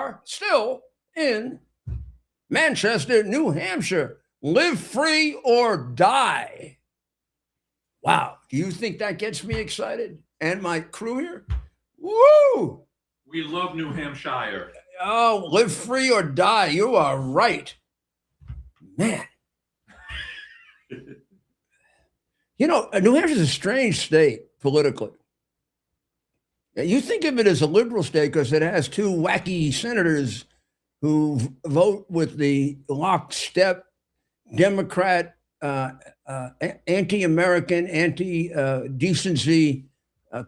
are still in Manchester, New Hampshire. Live free or die. Wow. Do you think that gets me excited? And my crew here? Woo! We love New Hampshire. Oh, live free or die. You are right. Man. You know, New Hampshire is a strange state politically. You think of it as a liberal state because it has two wacky senators who vote with the lockstep Democrat, anti-American, anti-decency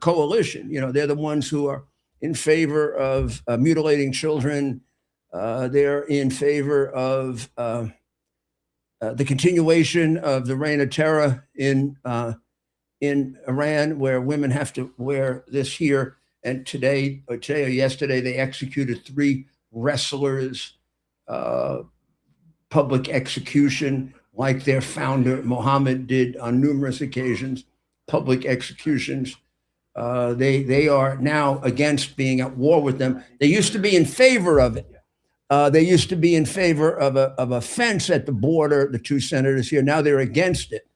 coalition. You know, they're the ones who are in favor of mutilating children. They're in favor of the continuation of the reign of terror in Iran, where women have to wear this here. And today or yesterday, they executed 3 wrestlers, public execution, like their founder, Muhammad, did on numerous occasions, public executions. They are now against being at war with them. They used to be in favor of it. They used to be in favor of a fence at the border, the 2 senators here. Now they're against it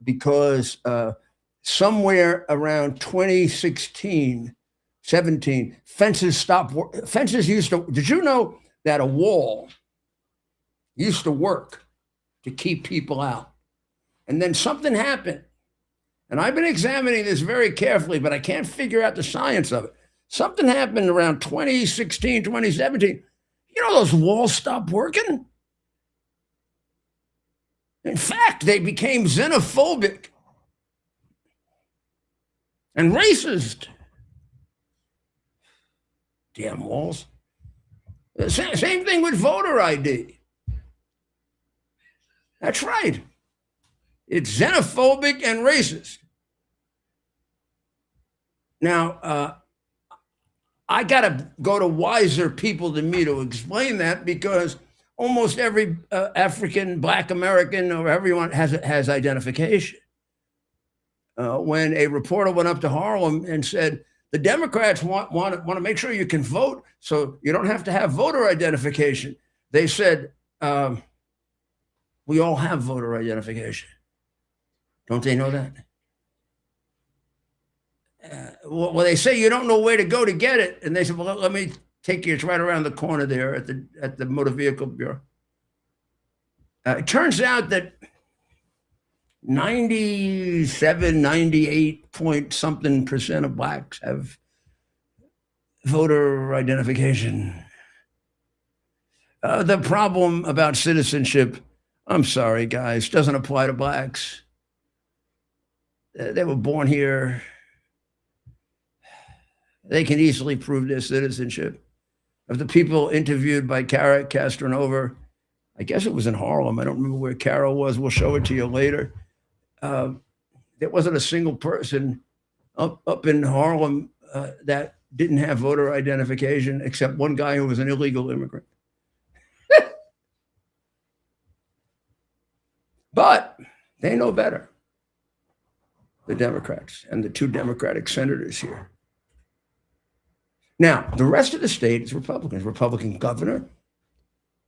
because somewhere around 2016, 17, fences stopped. Fences used to, did you know that a wall used to work to keep people out? And then something happened. And I've been examining this very carefully, but I can't figure out the science of it. Something happened around 2016, 2017. You know, those walls stopped working. In fact, they became xenophobic and racist. Damn walls. Same thing with voter ID. That's right. It's xenophobic and racist. Now, I got to go to wiser people than me to explain that, because almost every African, Black American, or everyone has identification. When a reporter went up to Harlem and said, the Democrats want to make sure you can vote, so you don't have to have voter identification. They said, we all have voter identification. Don't they know that? Well, they say you don't know where to go to get it. And they said, well, let me take you. It's right around the corner there at the Motor Vehicle Bureau. It turns out that 97, 98 point something % of Blacks have voter identification. The problem about citizenship, I'm sorry, guys, doesn't apply to Blacks. They were born here. They can easily prove their citizenship. Of the people interviewed by Cara Castronova, I guess it was in Harlem. I don't remember where Cara was. We'll show it to you later. There wasn't a single person up in Harlem that didn't have voter identification, except one guy who was an illegal immigrant. But they know better, the Democrats and the 2 Democratic senators here. Now, the rest of the state is Republicans. Republican governor.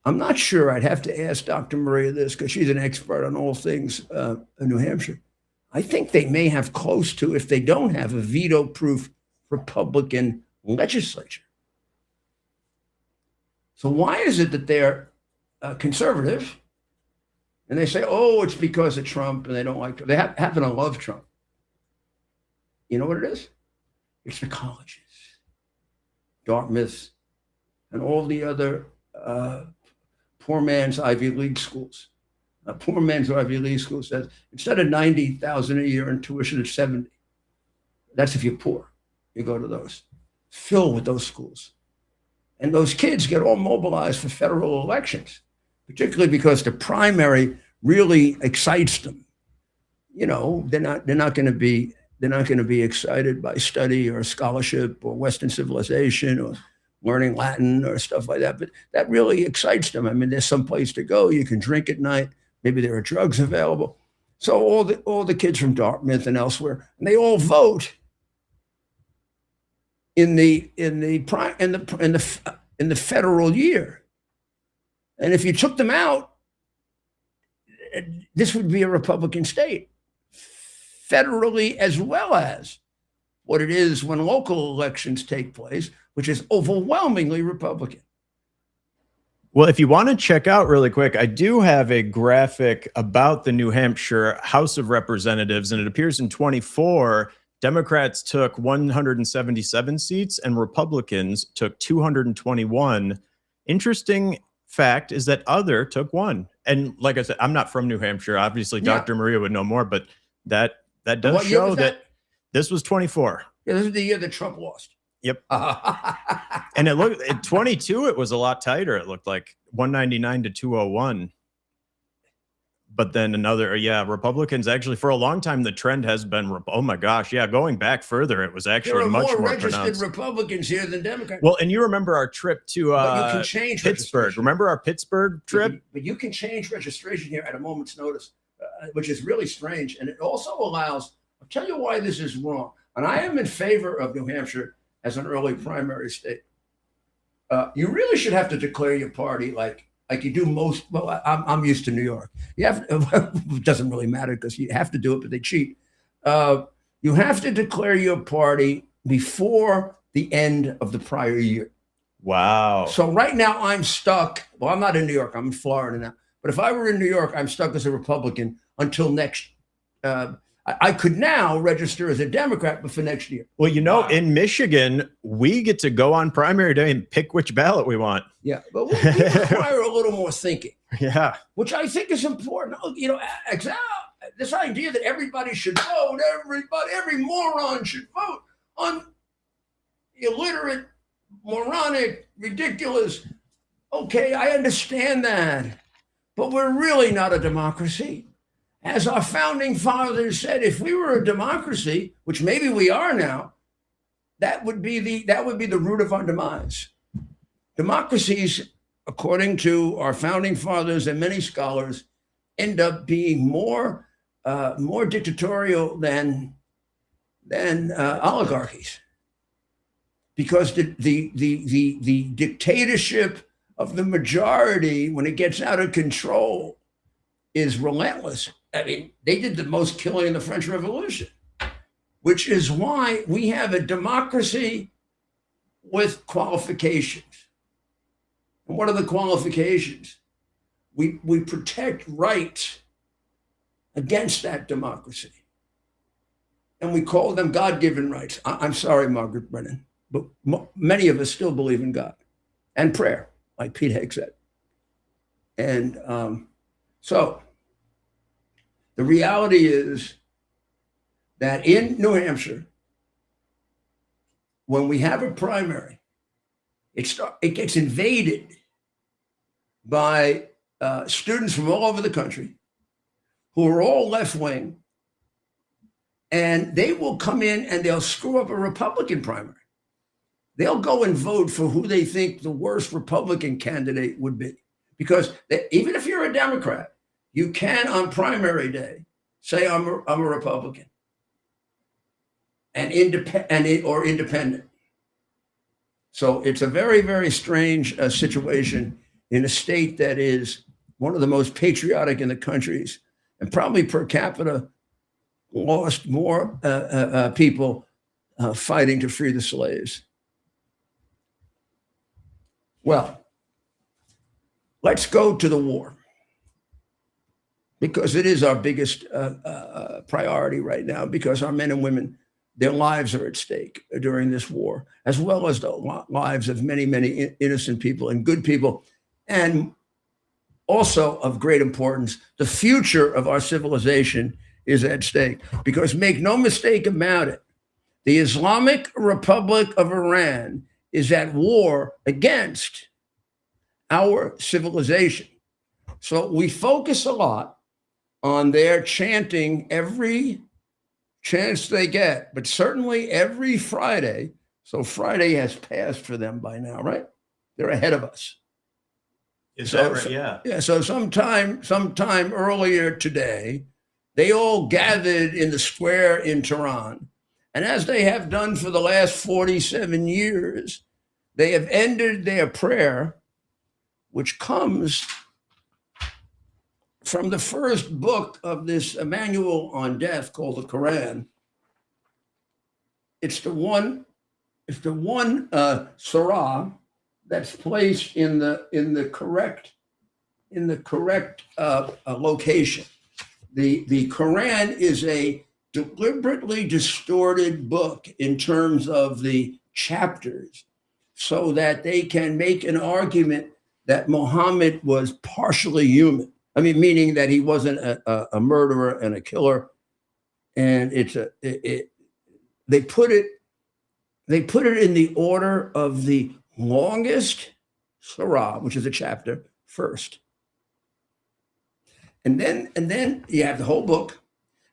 I'm not sure. I'd have to ask Dr. Maria this, because she's an expert on all things in New Hampshire. I think they may have close to, if they don't have, a veto-proof Republican legislature. So why is it that they're conservative? And they say, oh, it's because of Trump, and they don't like Trump. They happen to love Trump. You know what it is? It's the colleges. Dartmouth, and all the other poor man's Ivy League schools. Poor man's Ivy League school says, instead of $90,000 a year in tuition, it's $70,000. That's if you're poor. You go to those. Fill with those schools. And those kids get all mobilized for federal elections, particularly because the primary really excites them. You know, they're not going to be excited by study or scholarship or Western civilization or learning Latin or stuff like that. But that really excites them. I mean, there's some place to go. You can drink at night. Maybe there are drugs available. So all the kids from Dartmouth and elsewhere, and they all vote in the in the federal year. And if you took them out, this would be a Republican state, federally as well as what it is when local elections take place, which is overwhelmingly Republican. Well, if you want to check out really quick, I do have a graphic about the New Hampshire House of Representatives, and it appears in 24, Democrats took 177 seats and Republicans took 221. Interesting fact is that other took one. And like I said, I'm not from New Hampshire. Obviously, Yeah. Dr. Maria would know more, but that does What year show was that this was 24. Yeah, this is the year that Trump lost. Yep. And it looked at 22, it was a lot tighter. It looked like 199 to 201. But then another, Republicans actually, for a long time, the trend has been, oh my gosh, going back further, it was There actually are much more more registered pronounced. Republicans here than Democrats. Well, and you remember our trip to But you can change Pittsburgh. registration. Remember our Pittsburgh trip? But you can change registration here at a moment's notice, which is really strange. And it also allows, I'll tell you why this is wrong. And I am in favor of New Hampshire as an early primary state. You really should have to declare your party like you do most. Well, I'm used to New York. You have it doesn't really matter because you have to do it, but they cheat. You have to declare your party before the end of the prior year. Wow. So right now I'm stuck. Well, I'm not in New York. I'm in Florida now. But if I were in New York, I'm stuck as a Republican until next. I could now register as a Democrat, but for next year. Well, in Michigan, we get to go on primary day and pick which ballot we want. Yeah, but we require a little more thinking. Yeah. Which I think is important. This idea that everybody should vote, every moron should vote on illiterate, moronic, ridiculous. Okay, I understand that. But we're really not a democracy. As our founding fathers said, if we were a democracy, which maybe we are now, that would be the root of our demise. Democracies, according to our founding fathers and many scholars, end up being more dictatorial than oligarchies, because the dictatorship of the majority, when it gets out of control, is relentless. I mean, they did the most killing in the French Revolution, which is why we have a democracy with qualifications. And what are the qualifications? We protect rights against that democracy. And we call them God-given rights. I'm sorry, Margaret Brennan, but many of us still believe in God and prayer, like Pete Hegg said. And so the reality is that in New Hampshire, when we have a primary, it gets invaded by students from all over the country who are all left-wing, and they will come in and they'll screw up a Republican primary. They'll go and vote for who they think the worst Republican candidate would be. Because even if you're a Democrat, you can on primary day say I'm a Republican and independent. So it's a very, very strange situation in a state that is one of the most patriotic in the countries, and probably per capita lost more people fighting to free the slaves. Well, let's go to the war, because it is our biggest priority right now, because our men and women, their lives are at stake during this war, as well as the lives of many, many innocent people and good people. And also of great importance, the future of our civilization is at stake, because make no mistake about it, the Islamic Republic of Iran is at war against our civilization. So we focus a lot on their chanting every chance they get, but certainly every Friday. So Friday has passed for them by now, right? They're ahead of us. Is that right? Yeah. Yeah. So sometime earlier today, they all gathered in the square in Tehran. And as they have done for the last 47 years, they have ended their prayer, which comes from the first book of this manual on death called the Quran. It's the one surah that's placed in the correct location. The Quran is a deliberately distorted book in terms of the chapters, so that they can make an argument that Muhammad was partially human. I mean, meaning that he wasn't a murderer and a killer. And they put it in the order of the longest surah, which is a chapter, first. And then you have the whole book.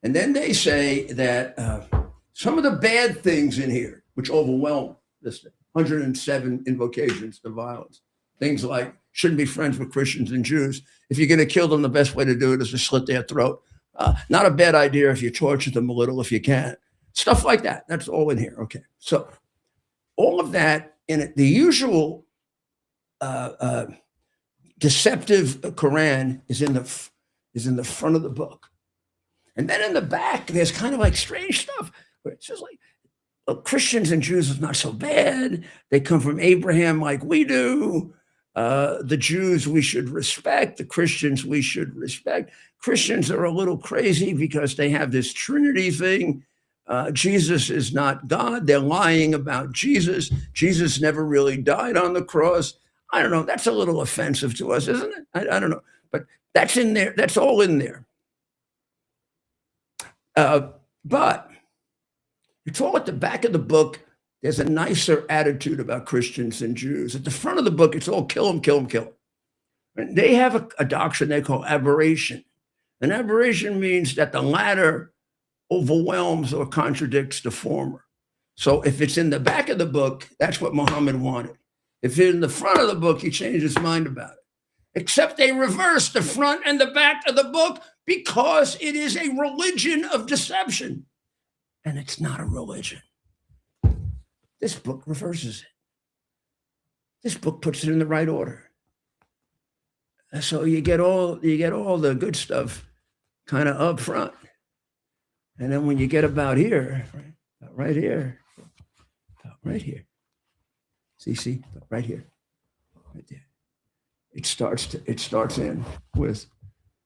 And then they say that some of the bad things in here, which overwhelm this thing, 107 invocations to violence, things like shouldn't be friends with Christians and Jews. If you're going to kill them, the best way to do it is to slit their throat. Not a bad idea if you torture them a little, if you can. Stuff like that. That's all in here. Okay. So all of that in it, the usual deceptive Quran is in the front of the book. And then in the back, there's kind of like strange stuff where it's just like, Christians and Jews is not so bad. They come from Abraham like we do. The Jews we should respect. The Christians we should respect. Christians are a little crazy because they have this Trinity thing. Jesus is not God. They're lying about Jesus. Jesus never really died on the cross. I don't know. That's a little offensive to us, isn't it? I don't know. But that's in there. That's all in there. But it's all at the back of the book. There's a nicer attitude about Christians and Jews. At the front of the book, it's all kill them, kill them, kill them. And they have a doctrine they call aberration. And aberration means that the latter overwhelms or contradicts the former. So if it's in the back of the book, that's what Muhammad wanted. If it's in the front of the book, he changed his mind about it. Except they reverse the front and the back of the book because it is a religion of deception. And it's not a religion. This book reverses it. This book puts it in the right order. So you get all the good stuff kind of up front. And then when you get about here, right here, right here. See, right here, right there. It starts in with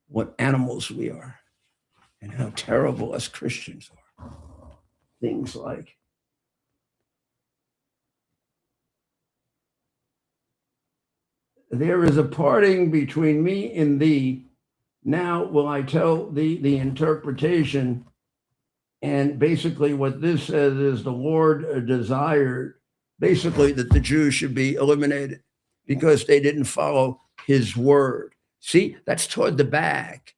what animals we are and how terrible us Christians are. Things like there is a parting between me and thee. Now will I tell thee the interpretation. And basically what this says is the Lord desired basically that the Jews should be eliminated because they didn't follow his word. See, that's toward the back.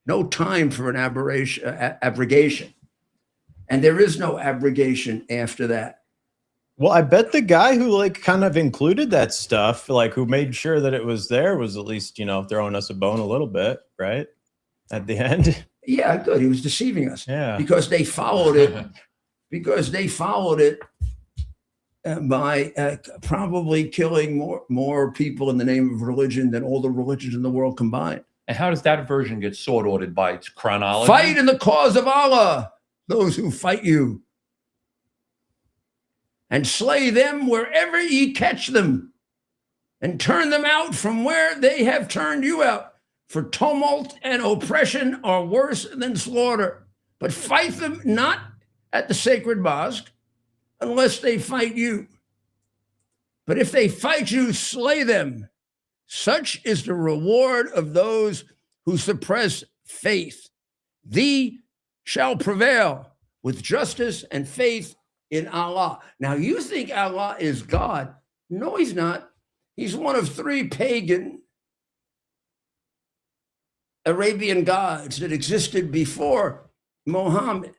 No time for an abrogation. And there is no abrogation after that. Well, I bet the guy who like kind of included that stuff, like who made sure that it was there, was at least, throwing us a bone a little bit, right? At the end. Yeah, good. He was deceiving us. Yeah. Because they followed it. By probably killing more people in the name of religion than all the religions in the world combined. And how does that version get sorted by its chronology? Fight in the cause of Allah, those who fight you, and slay them wherever ye catch them, and turn them out from where they have turned you out. For tumult and oppression are worse than slaughter. But fight them not at the sacred mosque, unless they fight you. But if they fight you, slay them. Such is the reward of those who suppress faith. Thee shall prevail with justice and faith in Allah. Now you think Allah is God. No, he's not. He's one of three pagan Arabian gods that existed before Muhammad.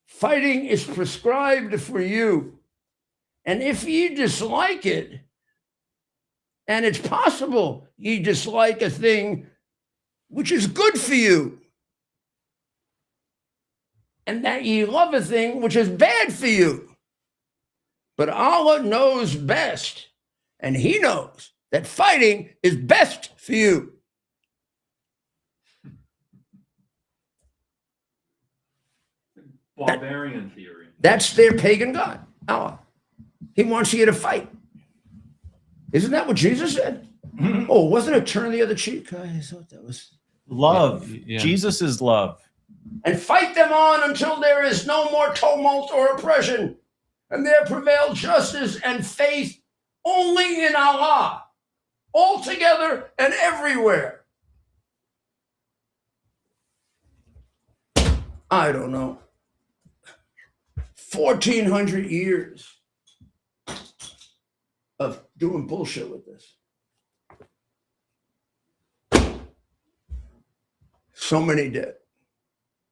Fighting is prescribed for you. And if ye dislike it, and it's possible ye dislike a thing which is good for you, and that ye love a thing which is bad for you, But Allah knows best, and he knows that fighting is best for you. Barbarian theory. That's their pagan god, Allah. He wants you to fight. Isn't that what Jesus said? Oh, wasn't it turn the other cheek? I thought that was Love. Yeah. Jesus is love. and fight them on until there is no more tumult or oppression, and there prevail justice and faith only in Allah, altogether and everywhere. I don't know. 1,400 years of doing bullshit with this. So many dead.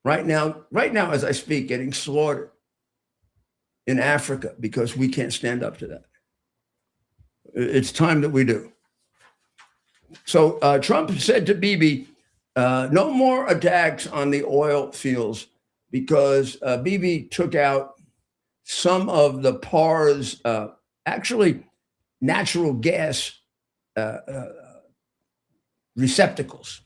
Right now, as I speak, getting slaughtered in Africa because we can't stand up to that. It's time that we do. So Trump said to Bibi, no more attacks on the oil fields because Bibi took out some of the PAR's actually natural gas receptacles.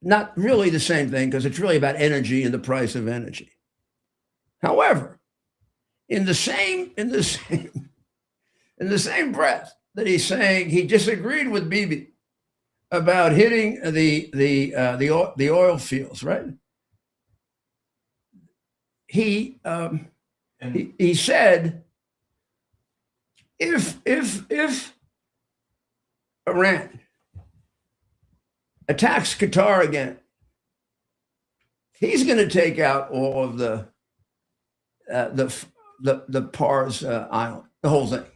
Not really the same thing because it's really about energy and the price of energy. However, in the same breath that he's saying he disagreed with Bibi about hitting the oil fields, right? He said if Iran attacks Qatar again, he's going to take out all of the PAR's island, the whole thing,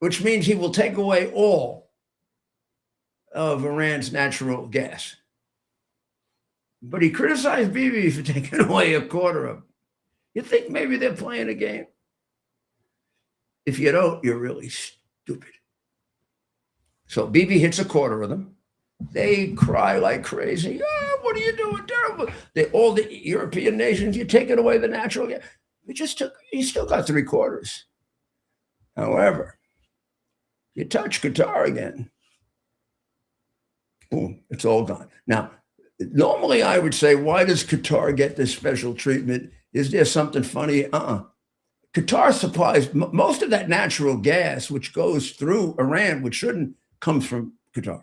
which means he will take away all of Iran's natural gas. But he criticized Bibi for taking away a quarter of it. You think maybe they're playing a game? If you don't, you're really stupid. So Bibi hits a quarter of them. They cry like crazy. Oh, what are you doing? Terrible. All the European nations, you're taking away the natural gas. He still got 3/4. However, you touch Qatar again, boom, it's all gone. Now, normally I would say, why does Qatar get this special treatment? Is there something funny? Qatar supplies most of that natural gas, which goes through Iran, which shouldn't come from Qatar.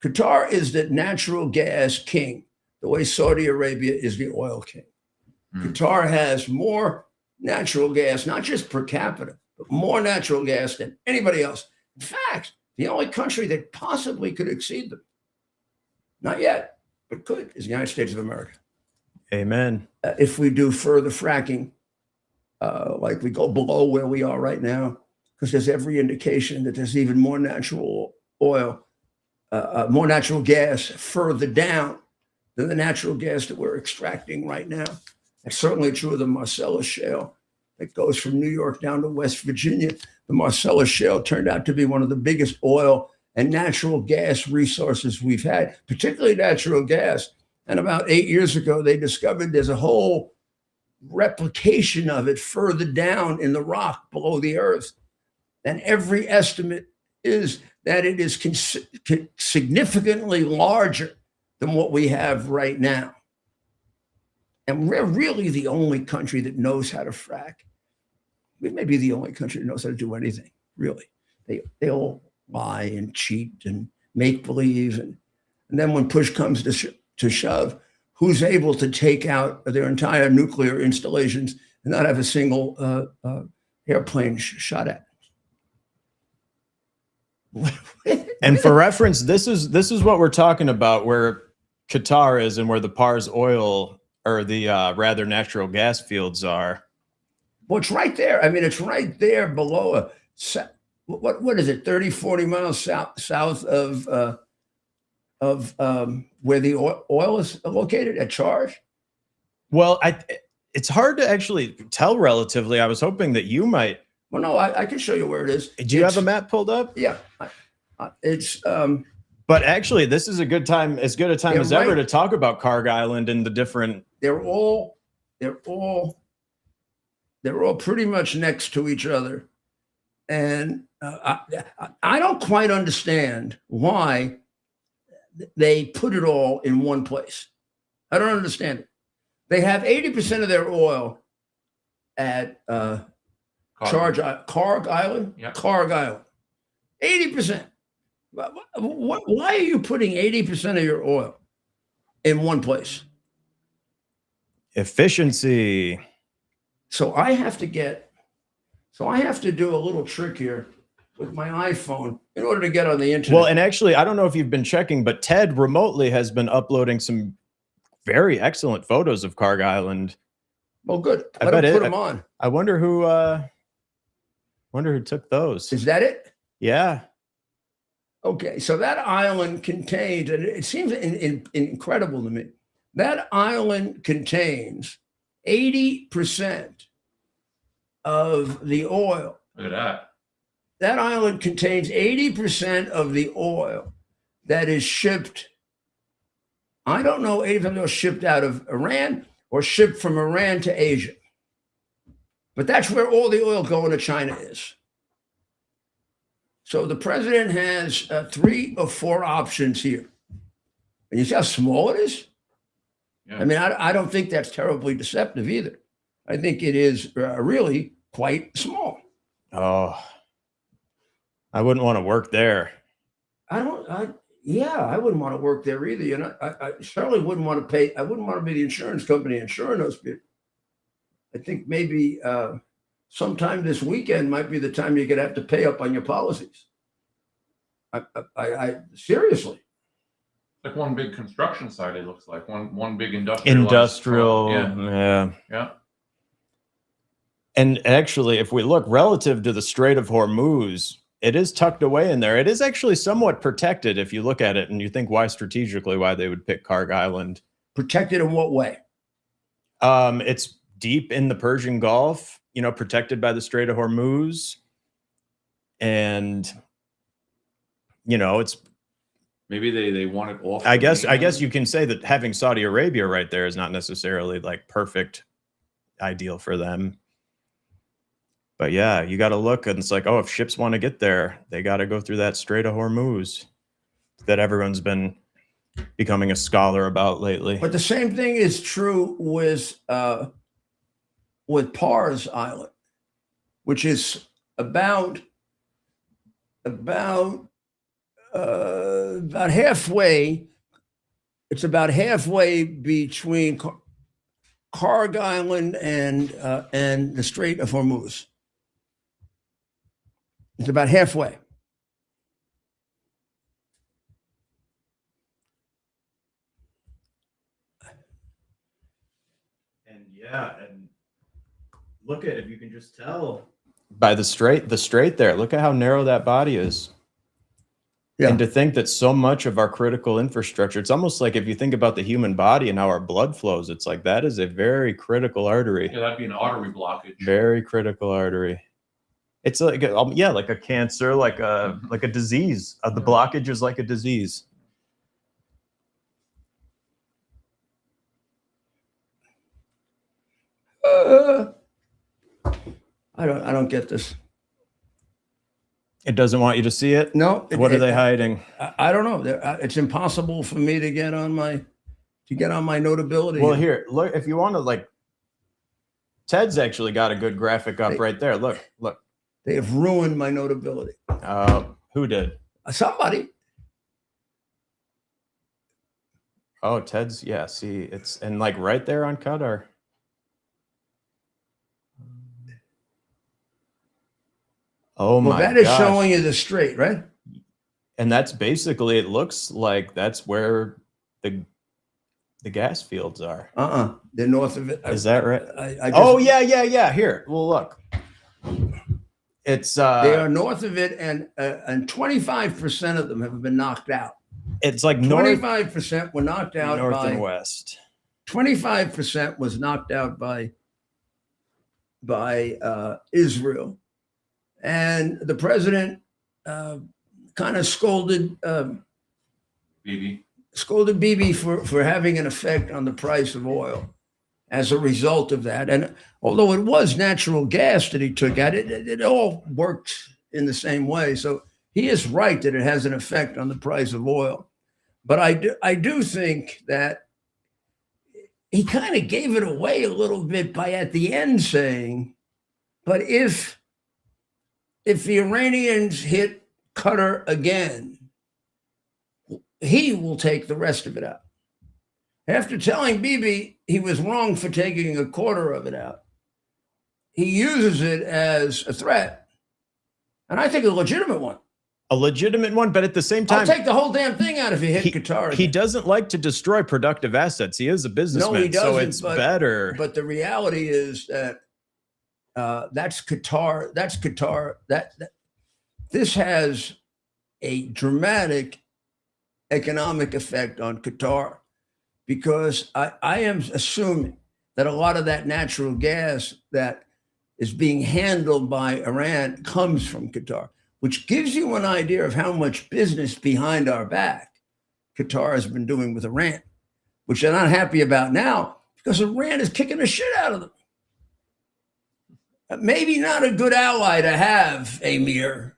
Qatar is the natural gas king, the way Saudi Arabia is the oil king. Qatar has more natural gas, not just per capita, but more natural gas than anybody else. In fact, the only country that possibly could exceed them, not yet, but could, is the United States of America. Amen. If we do further fracking, like we go below where we are right now, because there's every indication that there's even more natural oil, more natural gas further down than the natural gas that we're extracting right now. That's certainly true of the Marcellus Shale that goes from New York down to West Virginia. The Marcellus Shale turned out to be one of the biggest oil and natural gas resources we've had, particularly natural gas. And about 8 years ago, they discovered there's a whole replication of it further down in the rock below the earth. And every estimate is that it is significantly larger than what we have right now. And we're really the only country that knows how to frack. We may be the only country that knows how to do anything, really. They all lie and cheat and make believe. And then when push comes to shove, who's able to take out their entire nuclear installations and not have a single airplane shot at? And for reference, this is what we're talking about, where Qatar is and where the PAR's oil, or the rather natural gas fields are. Well, it's right there. I mean, it's right there below what is it, 30, 40 miles south of where the oil is located at Charge? Well, it's hard to actually tell relatively. I was hoping that you might. Well, no, I can show you where it is. Do you have a map pulled up? Yeah. It's but actually, this is a good time, as good a time as ever, right. to talk about Karg Island and the different. They're all They're all pretty much next to each other. And I don't quite understand why they put it all in one place. I don't understand it. They have 80% of their oil at Karg Island. Yep. Karg Island. 80%. Why are you putting 80% of your oil in one place? Efficiency. So I have to do a little trick here with my iPhone in order to get on the internet. Well, and actually, I don't know if you've been checking, but Ted remotely has been uploading some very excellent photos of Karg Island. Well, good. I Let bet him put it- them on. I wonder who took those. Is that it? Yeah. Okay, so that island contains, and it seems incredible to me, that island contains 80% of the oil. Look at that. That island contains 80% of the oil that is shipped. I don't know, 80% was shipped out of Iran or shipped from Iran to Asia. But that's where all the oil going to China is. So the president has 3 or 4 options here. And you see how small it is? Yeah. I mean, I don't think that's terribly deceptive either. I think it is really quite small. Oh, I wouldn't want to work there. I wouldn't want to work there either. You know, I certainly wouldn't want to pay. I wouldn't want to be the insurance company insuring those people. I think maybe sometime this weekend might be the time you're going to have to pay up on your policies. I seriously. Like one big construction site, it looks like one big Industrial. Yeah. Yeah. And actually, if we look relative to the Strait of Hormuz, it is tucked away in there. It is actually somewhat protected if you look at it and you think why they would pick Karg Island. Protected in what way? It's deep in the Persian Gulf, you know, protected by the Strait of Hormuz. And, you know, it's, Maybe they want it off. I guess you can say that having Saudi Arabia right there is not necessarily like perfect ideal for them. But yeah, you got to look and it's like, oh, if ships want to get there, they got to go through that Strait of Hormuz that everyone's been becoming a scholar about lately. But the same thing is true with Pars Island, which is about halfway. It's about halfway between Karg Island and the Strait of Hormuz. It's about halfway. And yeah, and look at, if you can just tell by the strait there, look at how narrow that body is. Yeah. And to think that so much of our critical infrastructure, it's almost like if you think about the human body and how our blood flows, it's like that is a very critical artery. Yeah, that'd be an artery blockage. Very critical artery. It's like like a cancer, like a disease. The blockage is like a disease. I don't get this. It doesn't want you to see it. No. What are they hiding? I don't know. It's impossible for me to get on my notability. Well, here, look. If you want to, like, Ted's actually got a good graphic up right there. Look. They have ruined my notability. Who did? Somebody. Oh, Ted's. Yeah. See, it's and like right there on Qatar. Oh my! Well, that is gosh. showing you the strait, right? And that's basically. It looks like that's where the gas fields are. They're north of it. Is that right? Yeah. Here, well, look. It's they are north of it, and 25% of them have been knocked out. It's like 25% were knocked out north by and west. 25% was knocked out by Israel, and the president kind of scolded Bibi for having an effect on the price of oil. as a result of that. And although it was natural gas that he took out, it all works in the same way. So he is right that it has an effect on the price of oil. But I do think that he kind of gave it away a little bit by at the end saying, but if the Iranians hit Qatar again, he will take the rest of it out. After telling Bibi he was wrong for taking a quarter of it out, he uses it as a threat, and I think a legitimate one. A legitimate one, but at the same time, I'll take the whole damn thing out if you hit Qatar again. He doesn't like to destroy productive assets. He is a businessman, No, he doesn't, so it's better. But the reality is that that's Qatar. That's Qatar. This has a dramatic economic effect on Qatar, because I am assuming that a lot of that natural gas that is being handled by Iran comes from Qatar, which gives you an idea of how much business behind our back Qatar has been doing with Iran, which they're not happy about now because Iran is kicking the shit out of them. Maybe not a good ally to have, Amir.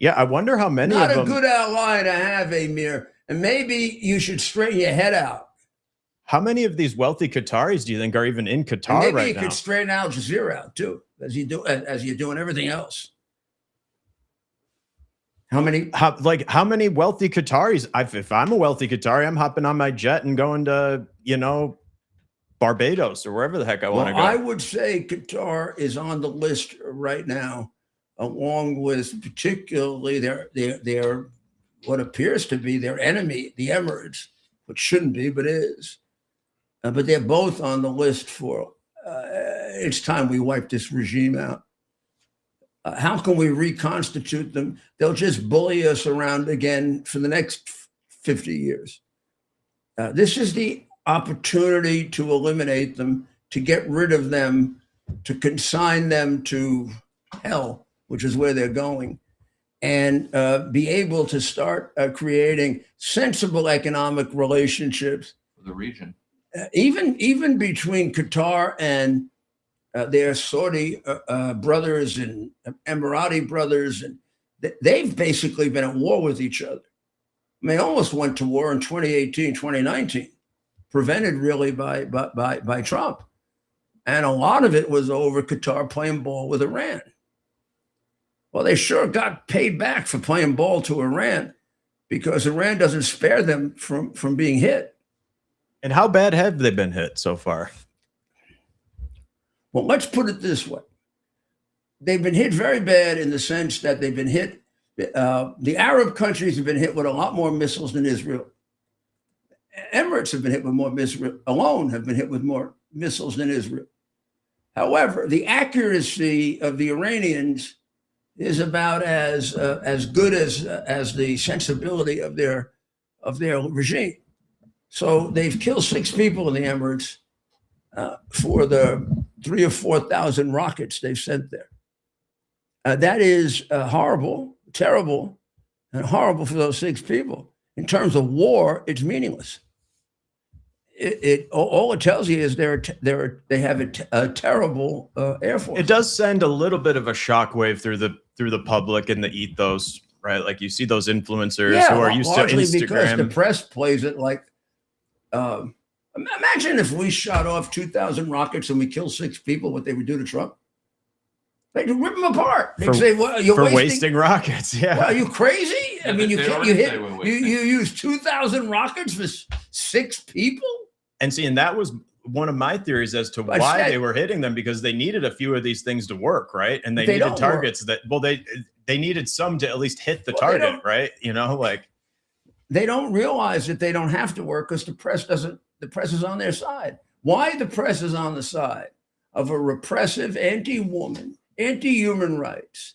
Yeah, I wonder how many Not of them. a good ally to have, Amir. And maybe you should straighten your head out. How many of these wealthy Qataris do you think are even in And Qatar maybe right you now? could straighten Al Jazeera out too, as you're doing everything else. How many? How many wealthy Qataris? If I'm a wealthy Qatari, I'm hopping on my jet and going to, Barbados or wherever the heck I want to go. I would say Qatar is on the list right now, along with particularly their what appears to be their enemy, the Emirates, which shouldn't be, but is. But they're both on the list for it's time we wipe this regime out. How can we reconstitute them? They'll just bully us around again for the next 50 years. This is the opportunity to eliminate them, to get rid of them, to consign them to hell, which is where they're going, and be able to start creating sensible economic relationships For the region. even between Qatar and their Saudi brothers and Emirati brothers, and they've basically been at war with each other. I mean, they almost went to war in 2018, 2019, prevented really by Trump. And a lot of it was over Qatar playing ball with Iran. Well, they sure got paid back for playing ball to Iran, because Iran doesn't spare them from being hit. And how bad have they been hit so far? Well, let's put it this way. They've been hit very bad in the sense that they've been hit. The Arab countries have been hit with a lot more missiles than Israel. Emirates have been hit with more missiles, alone have been hit with more missiles than Israel. However, the accuracy of the Iranians is about as good as the sensibility of their regime. So they've killed 6 people in the Emirates for the 3,000 or 4,000 rockets they've sent there. That is horrible, terrible, and horrible for those 6 people. In terms of war, it's meaningless. All it tells you is they have a terrible air force. It does send a little bit of a shockwave through the public and the ethos, right? Like you see those influencers who are used to largely because the Instagram. press plays it like. Imagine if we shot off 2,000 rockets and we killed 6 people, what they would do to Trump. They'd rip them apart. They'd say, "Well, you're wasting rockets." Yeah, Well, are you crazy? I mean, you They use 2,000 rockets for 6 people. and that was one of my theories as to why they were hitting them, because they needed a few of these things to work, right? And they needed targets they needed some to at least hit the target, right? They don't realize that they don't have to work because the press is on their side. Why the press is on the side of a repressive, anti-woman, anti-human rights,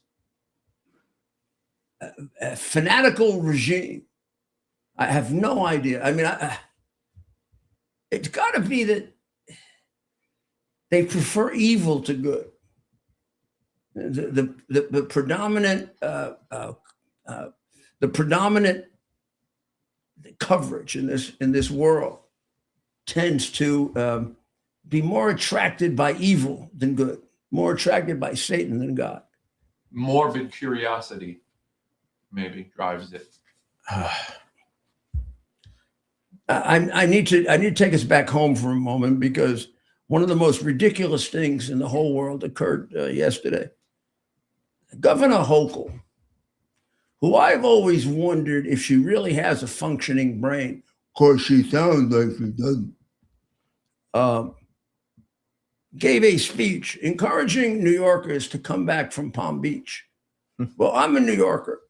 a fanatical regime, I have no idea. I mean, it's got to be that they prefer evil to good. The predominant coverage in this world tends to be more attracted by evil than good, more attracted by Satan than God. Morbid curiosity maybe drives it. I need to take us back home for a moment, because one of the most ridiculous things in the whole world occurred yesterday. Governor Hochul, who I've always wondered if she really has a functioning brain, because she sounds like she doesn't, gave a speech encouraging New Yorkers to come back from Palm Beach. Well, I'm a New Yorker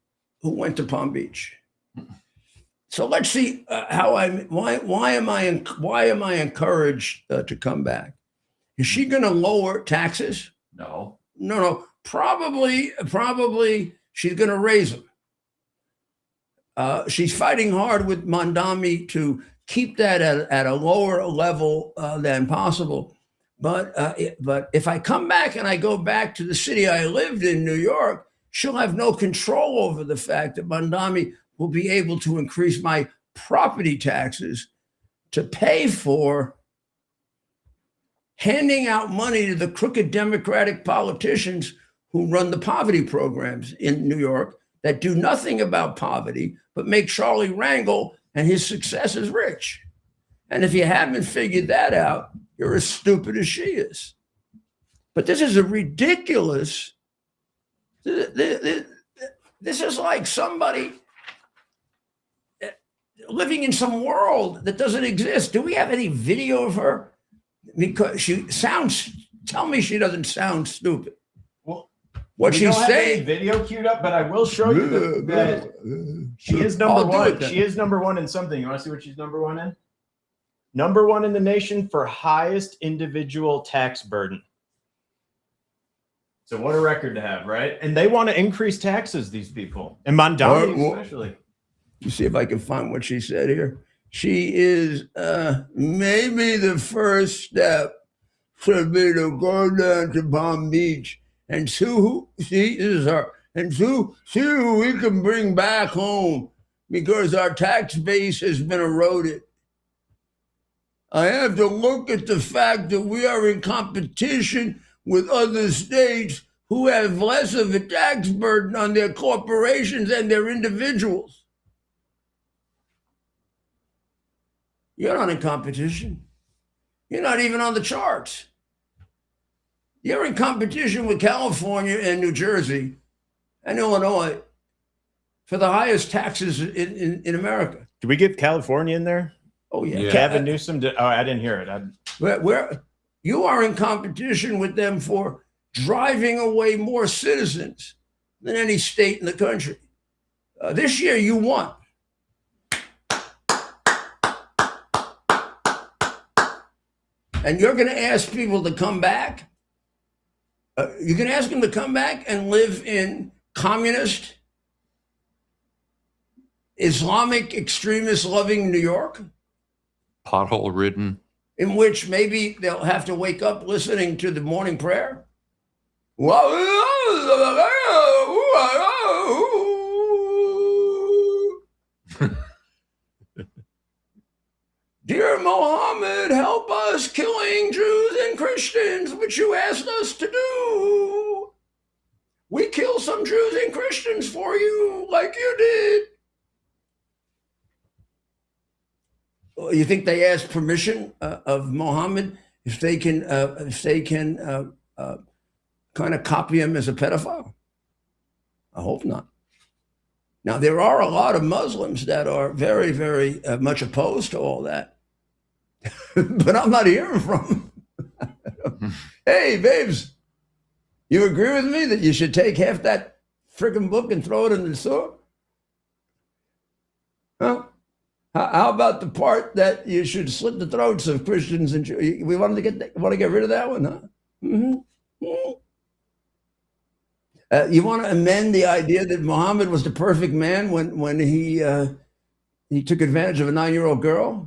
who went to Palm Beach. So let's see why am I encouraged to come back? Is she going to lower taxes? No. No. Probably she's going to raise them. She's fighting hard with Mamdani to keep that at a lower level than possible. But if I come back and I go back to the city I lived in, New York, she'll have no control over the fact that Mamdani will be able to increase my property taxes to pay for handing out money to the crooked Democratic politicians who run the poverty programs in New York that do nothing about poverty, but make Charlie Rangel and his successors rich. And if you haven't figured that out, you're as stupid as she is. But this is a ridiculous, this is like somebody living in some world that doesn't exist. Do we have any video of her? Because tell me she doesn't sound stupid. Well, what she's saying. Video queued up, but I will show you that she is number one. She is number one in something. You want to see what she's number one in? Number one in the nation for highest individual tax burden. So what a record to have, right? And they want to increase taxes, these people. And Mamdani especially. You see if I can find what she said here. She is maybe the first step should be to go down to Palm Beach and see who we can bring back home, because our tax base has been eroded. I have to look at the fact that we are in competition with other states who have less of a tax burden on their corporations and their individuals. You're not in competition. You're not even on the charts. You're in competition with California and New Jersey and Illinois for the highest taxes in America. Do we get California in there? Oh, yeah. Gavin Newsom. I didn't hear it. Where you are in competition with them for driving away more citizens than any state in the country. This year, you won. And you're going to ask people to come back? You can ask them to come back and live in communist, Islamic extremist loving New York? Pothole ridden. In which maybe they'll have to wake up listening to the morning prayer? Dear Mohammed, help us killing Jews and Christians, which you asked us to do. We kill some Jews and Christians for you, like you did. You think they asked permission of Mohammed if they can kind of copy him as a pedophile? I hope not. Now, there are a lot of Muslims that are very, very much opposed to all that. But I'm not hearing from them. Hey, babes, you agree with me that you should take half that freaking book and throw it in the sewer? Huh? How about the part that you should slit the throats of Christians and Jews? We want to get rid of that one, huh? Mm-hmm. You want to amend the idea that Muhammad was the perfect man when he took advantage of a 9-year-old girl?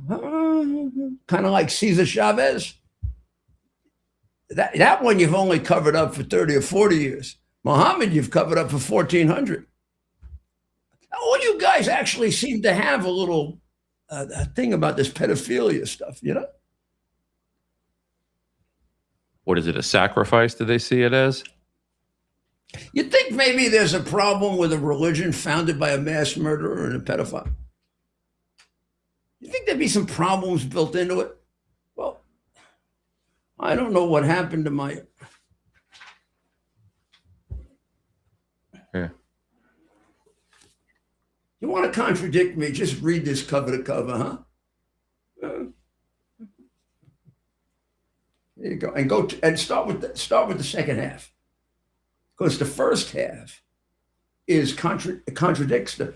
Kind of like Cesar Chavez. That one you've only covered up for 30 or 40 years. Muhammad, you've covered up for 1,400. All you guys actually seem to have a little thing about this pedophilia stuff, you know? What is it, a sacrifice, do they see it as? You think maybe there's a problem with a religion founded by a mass murderer and a pedophile? You think there'd be some problems built into it? Well, I don't know what happened to my... Yeah. You want to contradict me? Just read this cover to cover, huh? There you go, and start with the second half, because the first half contradicts the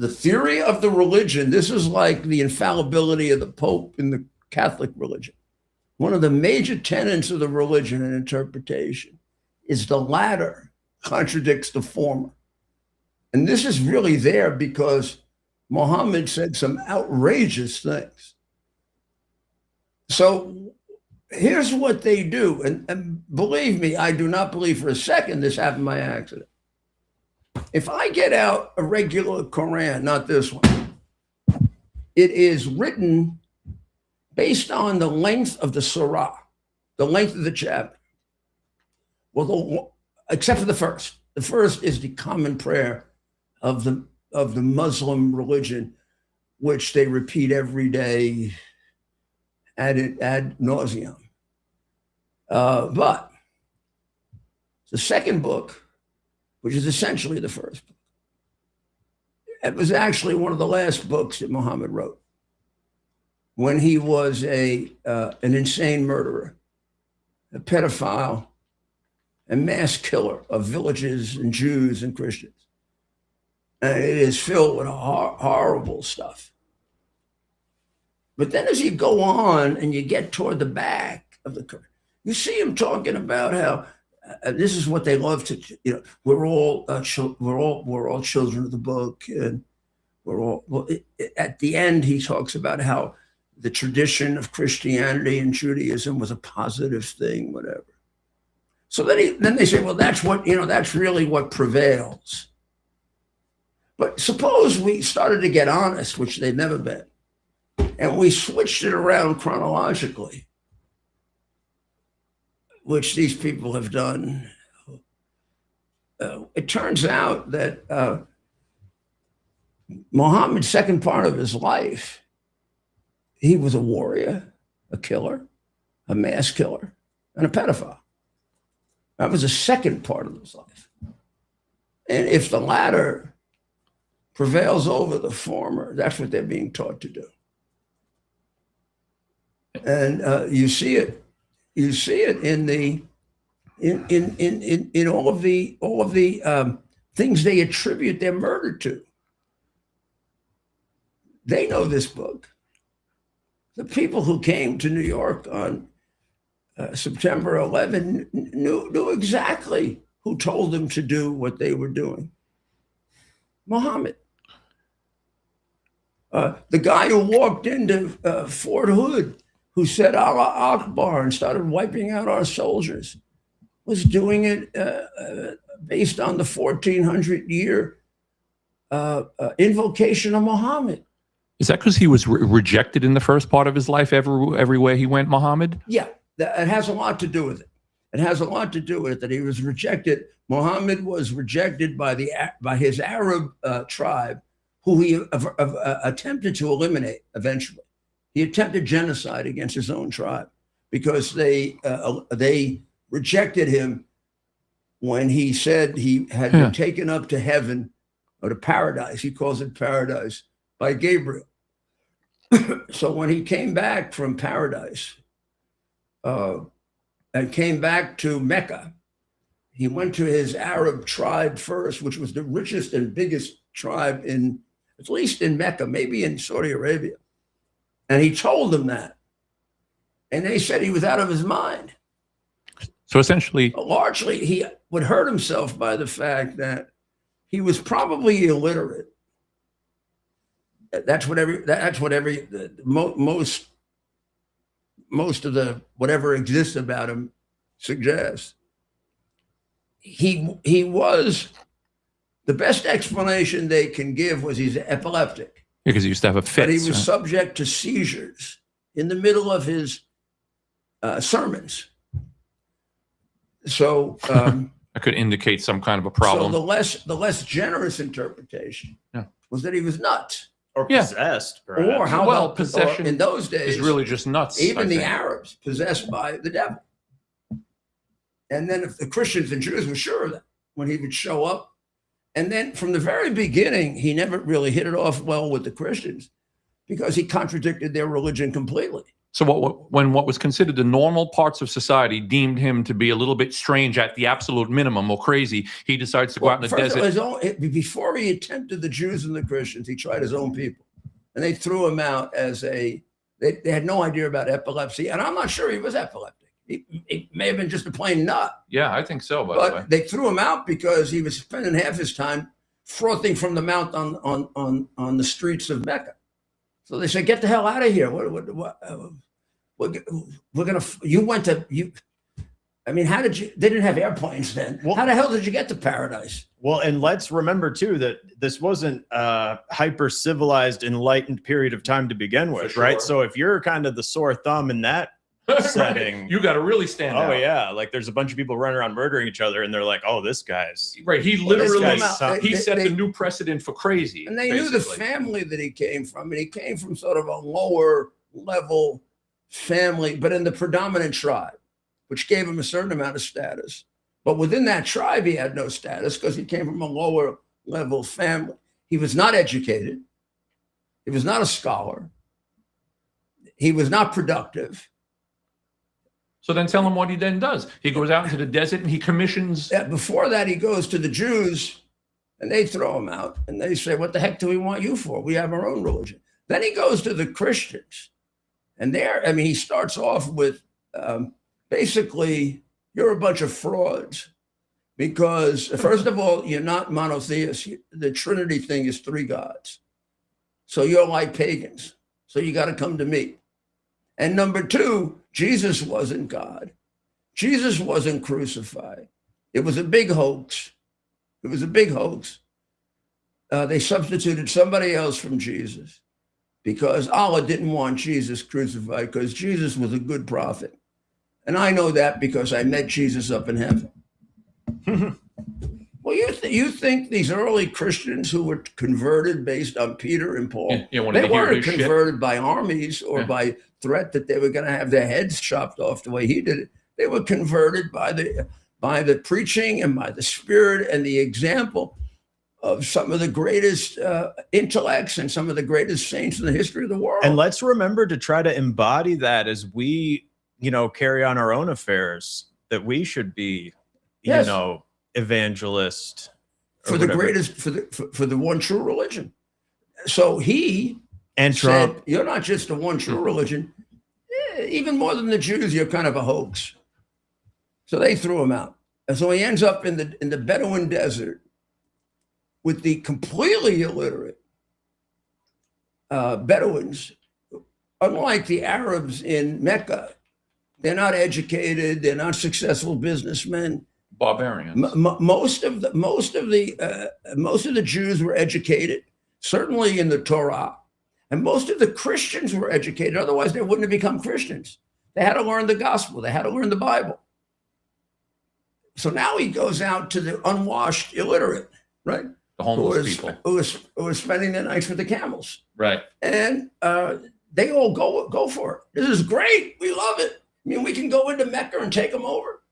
theory of the religion. This is like the infallibility of the Pope in the Catholic religion. One of the major tenets of the religion and interpretation is the latter contradicts the former. And this is really there because Muhammad said some outrageous things. So here's what they do. And believe me, I do not believe for a second this happened by accident. If I get out a regular Quran, not this one, it is written based on the length of the surah, the length of the chapter. Well, except for the first. The first is the common prayer of the Muslim religion, which they repeat every day ad nauseum. But the second book, which is essentially the first book, it was actually one of the last books that Muhammad wrote when he was an insane murderer, a pedophile, a mass killer of villages and Jews and Christians. And it is filled with horrible stuff. But then as you go on and you get toward the back of the Quran, you see him talking about how this is what they love to, we're all children of the book, and at the end he talks about how the tradition of Christianity and Judaism was a positive thing, whatever. So then they say, well, that's really what prevails. But suppose we started to get honest, which they've never been, and we switched it around chronologically, which these people have done. It turns out that Muhammad's second part of his life, he was a warrior, a killer, a mass killer, and a pedophile. That was the second part of his life. And if the latter prevails over the former, that's what they're being taught to do. And you see it in all of the things they attribute their murder to. They know this book. The people who came to New York on September 11 knew exactly who told them to do what they were doing. Muhammad. The guy who walked into Fort Hood, who said Allah Akbar and started wiping out our soldiers, was doing it based on the 1400-year invocation of Muhammad. Is that because he was rejected in the first part of his life everywhere he went, Muhammad? Yeah, it has a lot to do with it. It has a lot to do with it that he was rejected. Muhammad was rejected by his Arab tribe, who he attempted to eliminate eventually. He attempted genocide against his own tribe because they rejected him when he said he had been taken up to heaven or to paradise. He calls it paradise by Gabriel. So when he came back from paradise and came back to Mecca, he went to his Arab tribe first, which was the richest and biggest tribe at least in Mecca, maybe in Saudi Arabia. And he told them that. And they said he was out of his mind. So essentially, largely, he would hurt himself by the fact that he was probably illiterate. That's what most of the whatever exists about him suggests. He was, the best explanation they can give was he's epileptic. because he used to have a fit. But he was subject to seizures in the middle of his sermons. So That could indicate some kind of a problem. So the less generous interpretation was that he was nuts. Or possessed, perhaps. Or how Well, about possession in those days is really just nuts. even I the think. Arabs possessed by the devil. And then if the Christians and Jews were sure of that when he would show up. And then from the very beginning, he never really hit it off well with the Christians because he contradicted their religion completely. So when what was considered the normal parts of society deemed him to be a little bit strange at the absolute minimum or crazy, he decides to go out in the desert. Before he attempted the Jews and the Christians, he tried his own people. And they threw him out as they had no idea about epilepsy. And I'm not sure he was epileptic. He may have been just a plain nut. Yeah, I think so, by the way. But they threw him out because he was spending half his time frothing from the mouth on the streets of Mecca. So they said, get the hell out of here. We're gonna. You went to you. I mean, how did you? They didn't have airplanes then. Well, how the hell did you get to paradise? Well, and let's remember too that this wasn't a hyper civilized, enlightened period of time to begin with, sure. right? So if you're kind of the sore thumb in that setting, You got to really stand out. oh yeah, like there's a bunch of people running around murdering each other, and they're like, "Oh, this guy's." Right. He Well, this literally guy's he set the new precedent for crazy. And they knew the family that he came from, and he came from sort of a lower level family, but in the predominant tribe, which gave him a certain amount of status. But within that tribe, he had no status because he came from a lower level family. He was not educated. He was not a scholar. He was not productive. So then tell him what he then does. He goes out into the desert and he commissions. Before that, he goes to the Jews and they throw him out and they say, what the heck do we want you for? We have our own religion. Then he goes to the Christians. And there, I mean, he starts off with basically, you're a bunch of frauds because, first of all, you're not monotheists. The Trinity thing is three gods. So you're like pagans. So you got to come to me. And number two, Jesus wasn't God. Jesus wasn't crucified. It was a big hoax. It was a big hoax. They substituted somebody else from Jesus because Allah didn't want Jesus crucified because Jesus was a good prophet. And I know that because I met Jesus up in heaven. Well, you think these early Christians who were converted based on Peter and Paul, they weren't converted by armies or by threat that they were going to have their heads chopped off the way he did it. They were converted by the preaching and by the spirit and the example of some of the greatest intellects and some of the greatest saints in the history of the world. And let's remember to try to embody that as we, carry on our own affairs, that we should be, evangelist for the greatest, for the one true religion. So he and said, Trump, you're not just the one true religion. Even more than the Jews, you're kind of a hoax. So they threw him out. And so he ends up in the Bedouin desert with the completely illiterate Bedouins. Unlike the Arabs in Mecca, they're not educated. They're not successful businessmen. Barbarians. Most of the Jews were educated, certainly in the Torah, and most of the Christians were educated. Otherwise, they wouldn't have become Christians. They had to learn the gospel. They had to learn the Bible. So now he goes out to the unwashed, illiterate, right? The homeless people who are spending their nights with the camels, right? And they all go for it. This is great. We love it. I mean, we can go into Mecca and take them over.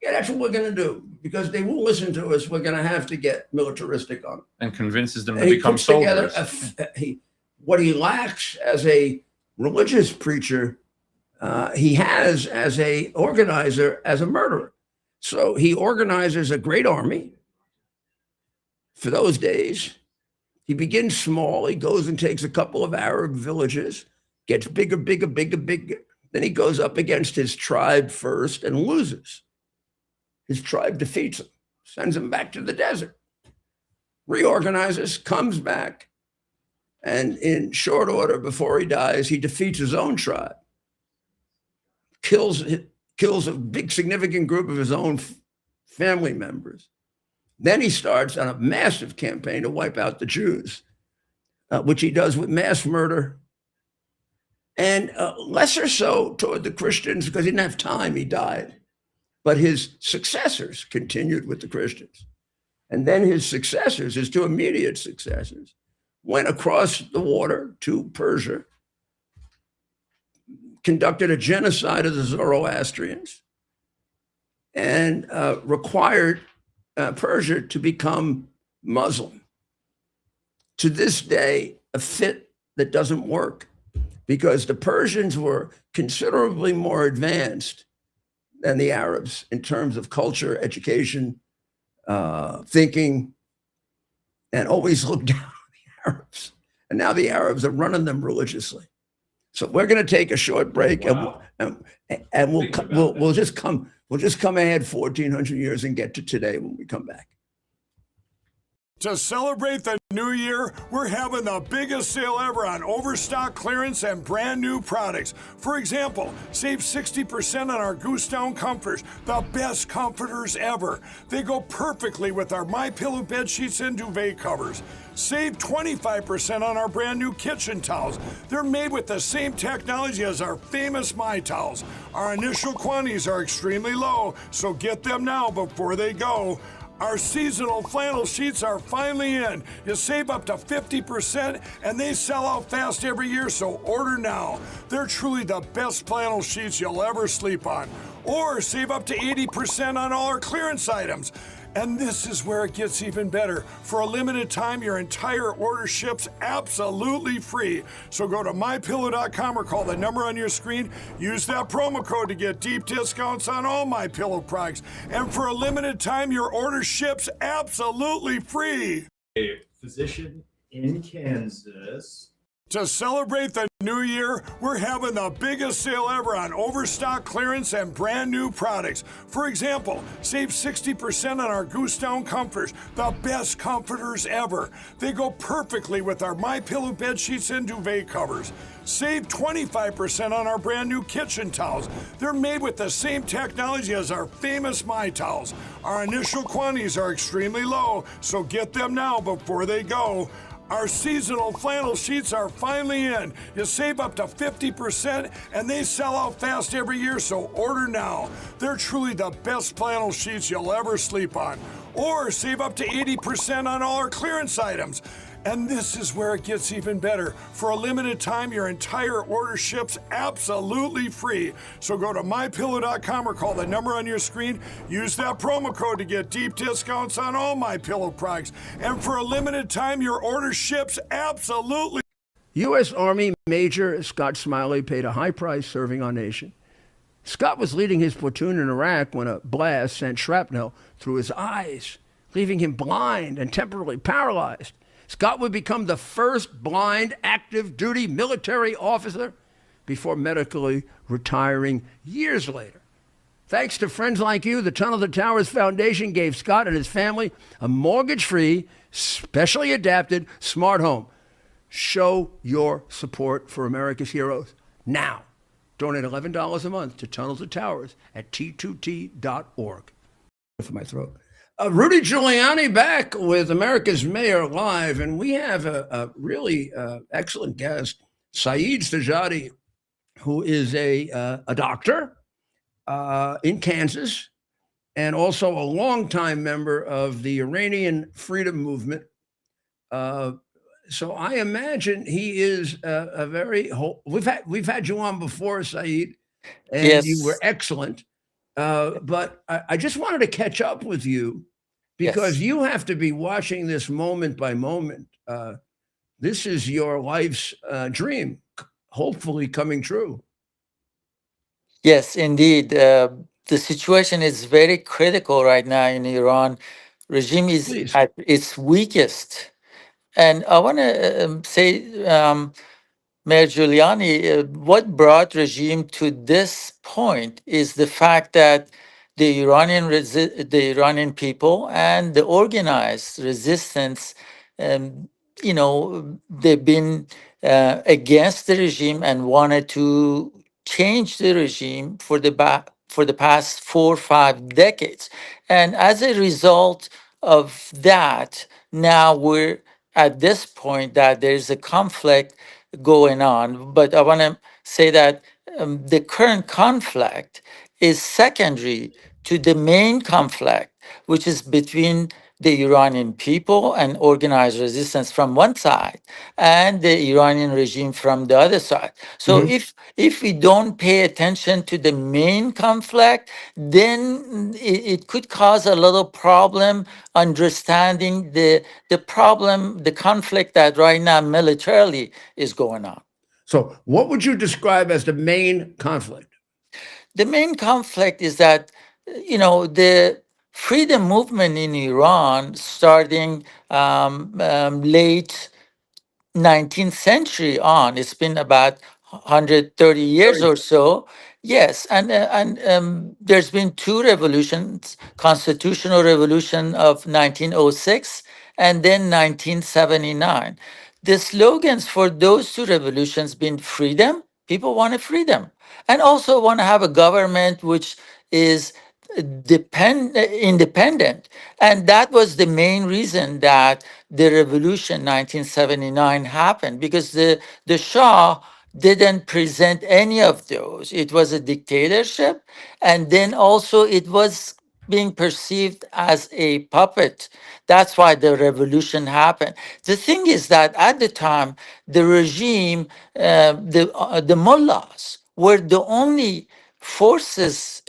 Yeah, that's what we're going to do because they won't listen to us. We're going to have to get militaristic on them. And convinces them to and become soldiers. What he lacks as a religious preacher, he has as a organizer, as a murderer. So he organizes a great army for those days. He begins small. He goes and takes a couple of Arab villages, gets bigger. Then he goes up against his tribe first and loses. His tribe defeats him, sends him back to the desert, reorganizes, comes back, and in short order, before he dies, he defeats his own tribe, kills a big, significant group of his own family members. Then he starts on a massive campaign to wipe out the Jews, which he does with mass murder, and lesser so toward the Christians because he didn't have time. He died. But his successors continued with the Christians. And then his successors, his two immediate successors, went across the water to Persia, conducted a genocide of the Zoroastrians, and required Persia to become Muslim. To this day, a fit that doesn't work, because the Persians were considerably more advanced than the Arabs in terms of culture, education, thinking, and always looked down on the Arabs. And now the Arabs are running them religiously. So we're going to take a short break, Wow. and we'll just come ahead 1,400 years and get to today when we come back. To celebrate the new year, we're having the biggest sale ever on overstock clearance and brand new products. For example, save 60% on our Goose Down comforters, the best comforters ever. They go perfectly with our MyPillow bed sheets and duvet covers. Save 25% on our brand new kitchen towels. They're made with the same technology as our famous My Towels. Our initial quantities are extremely low, so get them now before they go. Our seasonal flannel sheets are finally in. You save up to 50%, and they sell out fast every year, so order now. They're truly the best flannel sheets you'll ever sleep on. Or save up to 80% on all our clearance items. And this is where it gets even better. For a limited time, your entire order ships absolutely free. So go to mypillow.com or call the number on your screen. Use that promo code to get deep discounts on all MyPillow products. And for a limited time, your order ships absolutely free. A physician in Kansas. To celebrate the new year, we're having the biggest sale ever on overstock clearance and brand new products. For example, save 60% on our Goose Down comforters, the best comforters ever. They go perfectly with our MyPillow bed sheets and duvet covers. Save 25% on our brand new kitchen towels. They're made with the same technology as our famous My Towels. Our initial quantities are extremely low, so get them now before they go. Our seasonal flannel sheets are finally in. You save up to 50%, and they sell out fast every year, so order now. They're truly the best flannel sheets you'll ever sleep on. Or save up to 80% on all our clearance items. And this is where it gets even better. For a limited time, your entire order ships absolutely free. So go to mypillow.com or call the number on your screen. Use that promo code to get deep discounts on all MyPillow products. And for a limited time, your order ships absolutely. U.S. Army Major Scott Smiley paid a high price serving our nation. Scott was leading his platoon in Iraq when a blast sent shrapnel through his eyes, leaving him blind and temporarily paralyzed. Scott would become the first blind active duty military officer before medically retiring years later. Thanks to friends like you, the Tunnel to Towers Foundation gave Scott and his family a mortgage-free, specially adapted smart home. Show your support for America's heroes now. Donate $11 a month to Tunnel to Towers at t2t.org. For my throat. Rudy Giuliani back with America's Mayor Live, and we have a really excellent guest, Saeed Sajadi, who is a doctor in Kansas and also a longtime member of the Iranian freedom movement. So I imagine he is a very we've had you on before, Saeed, and Yes. you were excellent. But I just wanted to catch up with you because Yes. you have to be watching this moment by moment. This is your life's dream, hopefully coming true. Yes, indeed. The situation is very critical right now in Iran. Regime is Please. at its weakest. And I want to say, Mayor Giuliani, what brought regime to this point is the fact that the Iranian people and the organized resistance, they've been against the regime and wanted to change the regime for the past 4 or 5 decades. And as a result of that, now we're at this point that there's a conflict going on. But I want to say that the current conflict is secondary to the main conflict, which is between the Iranian people and organized resistance from one side and the Iranian regime from the other side. So if we don't pay attention to the main conflict, then it could cause a little problem understanding the problem, the conflict that right now militarily is going on. So what would you describe as the main conflict? The main conflict is that, the freedom movement in Iran, starting late 19th century on, it's been about 130 years or so. Yes, and there's been two revolutions: constitutional revolution of 1906 and then 1979. The slogans for those two revolutions been freedom. People wanted freedom, and also want to have a government which is independent. And that was the main reason that the revolution 1979 happened, because the Shah didn't present any of those. It was a dictatorship, and then also it was being perceived as a puppet. That's why the revolution happened. The thing is that at the time, the regime, the mullahs were the only forces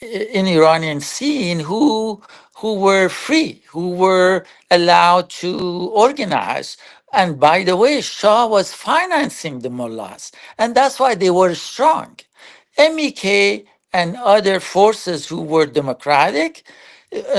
in Iranian scene who were free, who were allowed to organize. And by the way, Shah was financing the mullahs, and that's why they were strong. MEK and other forces who were democratic,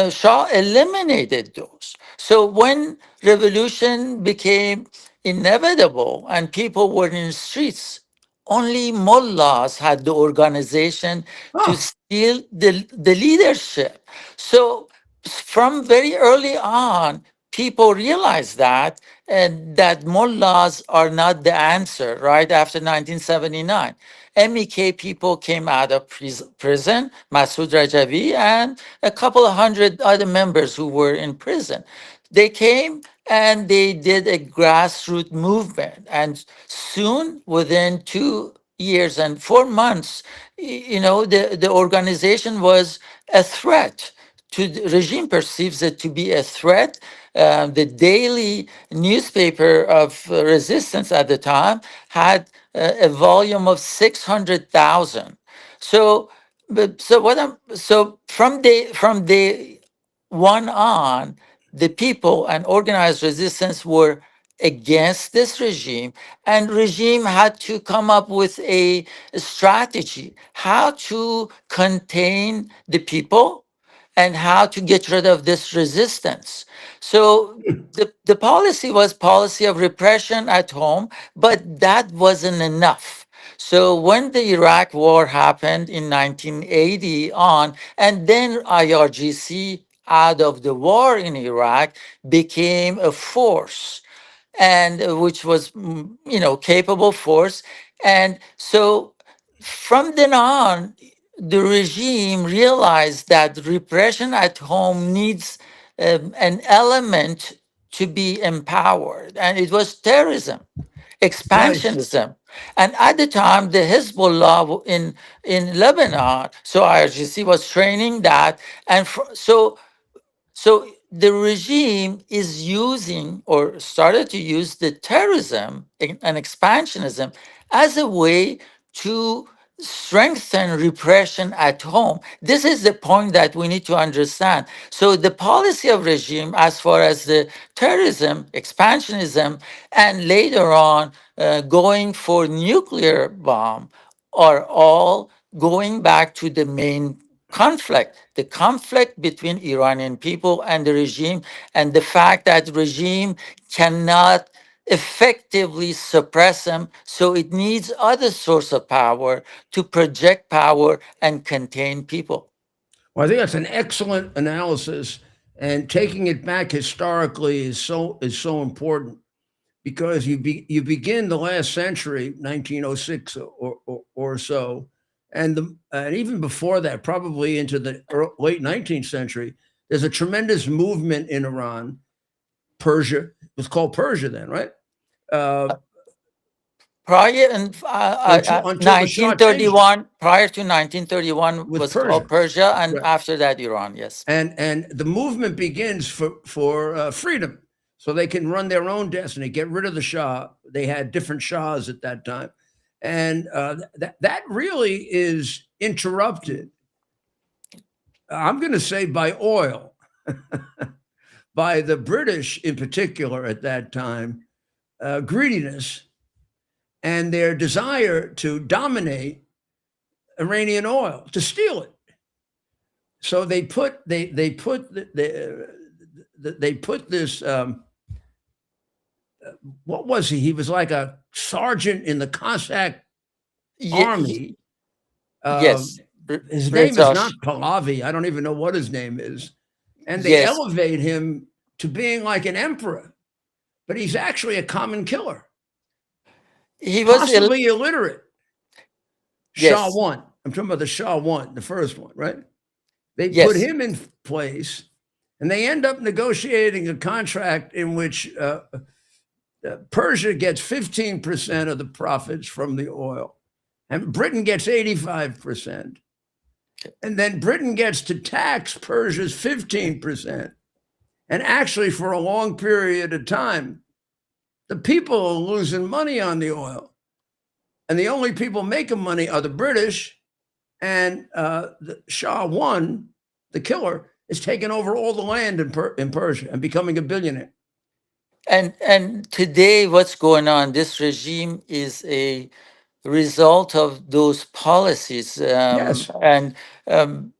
Shah eliminated those. So when revolution became inevitable and people were in the streets, only mullahs had the organization to steal the leadership. So from very early on, people realized that, and that mullahs are not the answer. Right after 1979, MEK people came out of prison, Masoud Rajavi and a couple of hundred other members who were in prison. They came and they did a grassroots movement, and soon, within 2 years and 4 months, the organization was a threat. The regime perceives it to be a threat. The daily newspaper of resistance at the time had a volume of 600,000. So from day one on, the people and organized resistance were against this regime, and regime had to come up with a strategy how to contain the people and how to get rid of this resistance. So the policy was policy of repression at home, but that wasn't enough. So when the Iraq war happened in 1980 on, and then IRGC out of the war in Iraq became a force, and which was capable force. And so from then on, the regime realized that repression at home needs an element to be empowered, and it was terrorism, expansionism. And at the time, the Hezbollah in Lebanon, so IRGC was training that, and so the regime is using, or started to use, the terrorism and expansionism as a way to strengthen repression at home. This is the point that we need to understand. So the policy of regime as far as the terrorism, expansionism, and later on going for nuclear bomb are all going back to the main conflict, the conflict between Iranian people and the regime, and the fact that regime cannot effectively suppress them, so it needs other source of power to project power and contain people. Well, I think that's an excellent analysis, and taking it back historically is so important, because you begin the last century, 1906 or so, and even before that, probably into the late 19th century, there's a tremendous movement in Iran. Persia, it was called Persia then, right? Prior and until the Shah changed it 1931, prior to 1931 with was called Persia. Persia, and Right. after that Iran. Yes. And the movement begins for freedom, so they can run their own destiny, get rid of the Shah. They had different Shahs at that time, and that really is interrupted. I'm going to say by oil, by the British in particular at that time, greediness and their desire to dominate Iranian oil, to steal it. So they put this. What was he? He was like a sergeant in the Cossack army. Yes. His name is Reasserts. not Pahlavi. I don't even know what his name is. And they Yes. elevate him to being like an emperor, but he's actually a common killer, He was possibly illiterate. Yes. Shah one. I'm talking about the Shah one, the first one, right? They Yes. put him in place, and they end up negotiating a contract in which Persia gets 15% of the profits from the oil, and Britain gets 85%. And then Britain gets to tax Persia's 15%. And actually, for a long period of time, the people are losing money on the oil. And the only people making money are the British, and the Shah one, the killer, is taking over all the land in Persia and becoming a billionaire. And today what's going on, this regime is a result of those policies. Yes. And the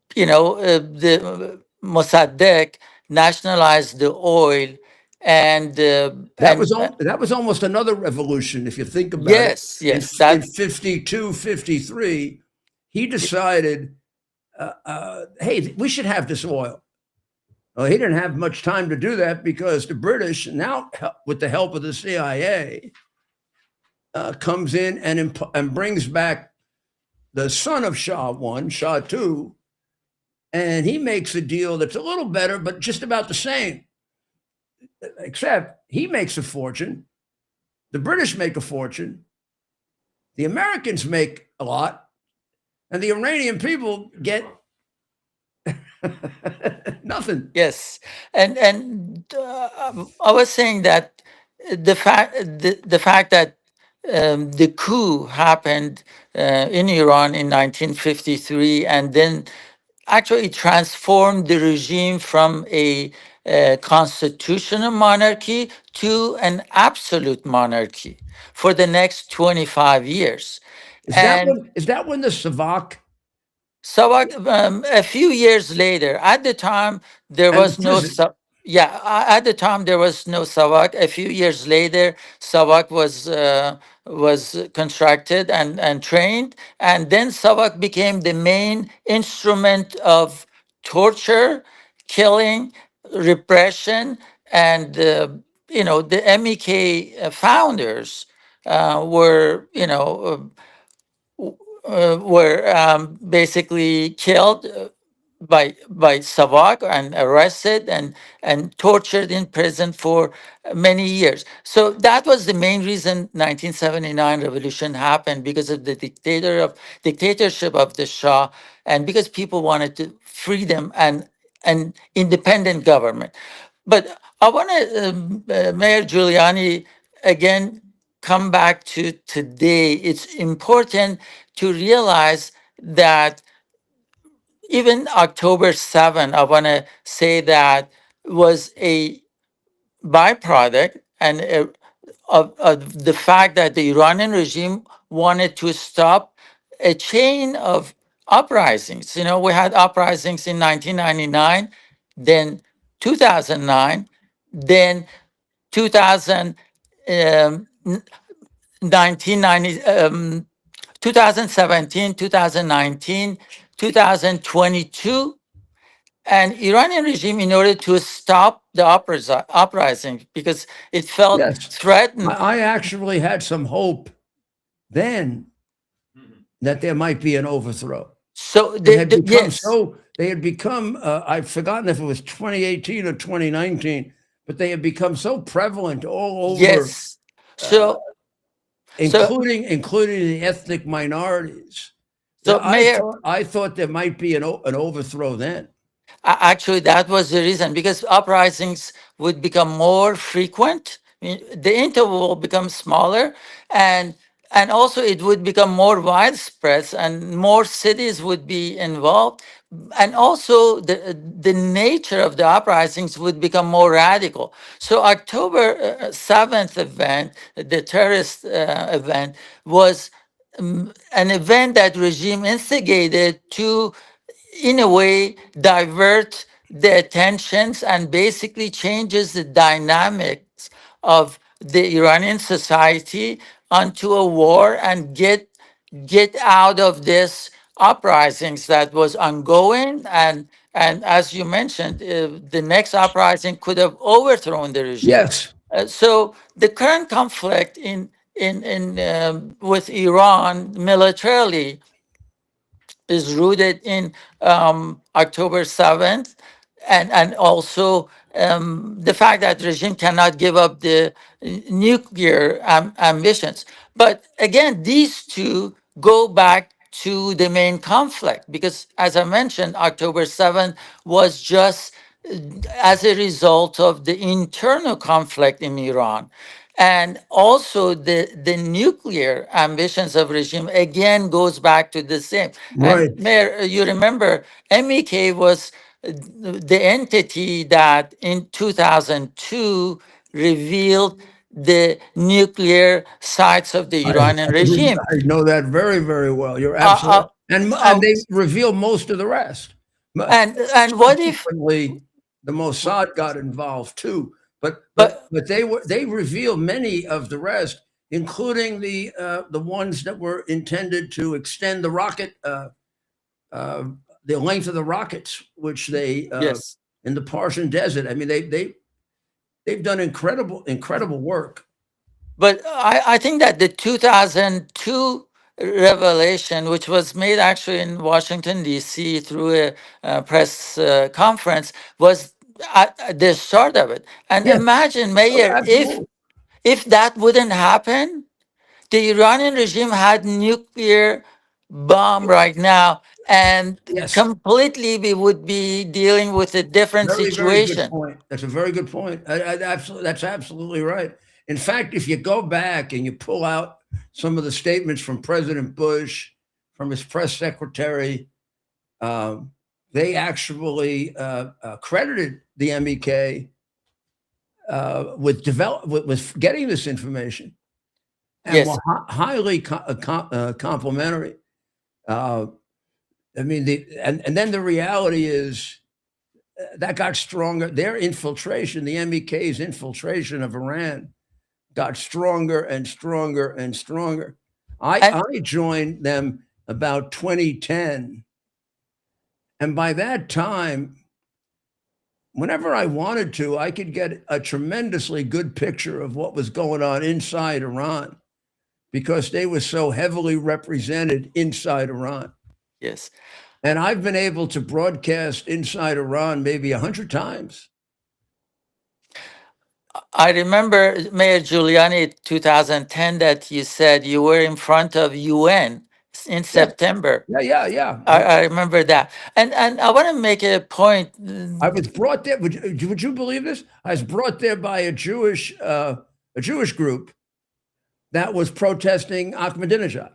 Mossadegh nationalized the oil, and That was almost another revolution, if you think about yes, it. yes, In 52, 53, he decided, hey, we should have this oil. Well, he didn't have much time to do that because the British, now with the help of the CIA, comes in and brings back the son of Shah one, Shah two, and he makes a deal that's a little better, but just about the same. Except he makes a fortune, the British make a fortune, the Americans make a lot, and the Iranian people get nothing. yes. And I was saying that the fact that the coup happened in Iran in 1953, and then actually transformed the regime from a constitutional monarchy to an absolute monarchy for the next 25 years. Is that when the Savak? So a few years later, at the time there And was the no prison. at the time there was no Savak. A few years later, Savak was constructed and trained, and then Savak became the main instrument of torture, killing, repression, and the MEK founders were basically killed by Savak and arrested and tortured in prison for many years. So that was the main reason 1979 revolution happened, because of the dictatorship of the Shah, and because people wanted to freedom and an independent government. But I want to, Mayor Giuliani, again, come back to today. It's important to realize that even October 7, I want to say that was a byproduct and of the fact that the Iranian regime wanted to stop a chain of uprisings. We had uprisings in 1999, then 2009, then 2017, 2019, 2022, and Iranian regime, in order to stop the uprising, because it felt Yes. threatened. I actually had some hope then that there might be an overthrow. So They had become yes. they had become, I've forgotten if it was 2018 or 2019, but they had become so prevalent all over. Yes. So So, including the ethnic minorities. so Mayor, I thought there might be an overthrow then. Actually, that was the reason, because uprisings would become more frequent. I mean, the interval will become smaller, and also it would become more widespread, and more cities would be involved, and also the nature of the uprisings would become more radical. So October 7th event, the terrorist event, was an event that regime instigated to, in a way, divert the attentions and basically changes the dynamics of the Iranian society onto a war, and get out of this uprisings that was ongoing. And as you mentioned, the next uprising could have overthrown the regime. Yes. So the current conflict in with Iran militarily is rooted in October 7th, and also the fact that regime cannot give up the nuclear ambitions. But again, these two go back to the main conflict, because as I mentioned, October 7th was just as a result of the internal conflict in Iran. And also the nuclear ambitions of regime again goes back to the same. Right. And Mayor, you remember MEK was the entity that in 2002 revealed the nuclear sites of the Iranian regime. I know that very, very well. You're Uh, absolutely, and they uh, reveal most of the rest. and what if, Subsequently, the Mossad got involved too, but but they reveal many of the rest, including the ones that were intended to extend the rocket, the length of the rockets, which they yes. in the Persian desert. I mean, they've done incredible work. But I think that the 2002 revelation, which was made actually in Washington, D.C. through a press conference, was at the start of it. And Yes. imagine, Mayor, Absolutely. if that wouldn't happen, the Iranian regime had nuclear bomb right now, and Yes. completely we would be dealing with a different Very, very good situation. point. That's a very good point. That's absolutely right. In fact, if you go back and you pull out some of the statements from President Bush, from his press secretary, they actually credited the MEK with getting this information, and Yes. were highly complimentary. I mean, and then the reality is that got stronger. Their infiltration, the MEK's infiltration of Iran, got stronger and stronger and stronger. I joined them about 2010, and by that time, whenever I wanted to, I could get a tremendously good picture of what was going on inside Iran, because they were so heavily represented inside Iran. Yes. And I've been able to broadcast inside Iran maybe 100 times. I remember, Mayor Giuliani, 2010, that you said you were in front of UN in September. Yeah. I remember that. And I want to make a point. I was brought there. Would you believe this? I was brought there by a Jewish group that was protesting Ahmadinejad.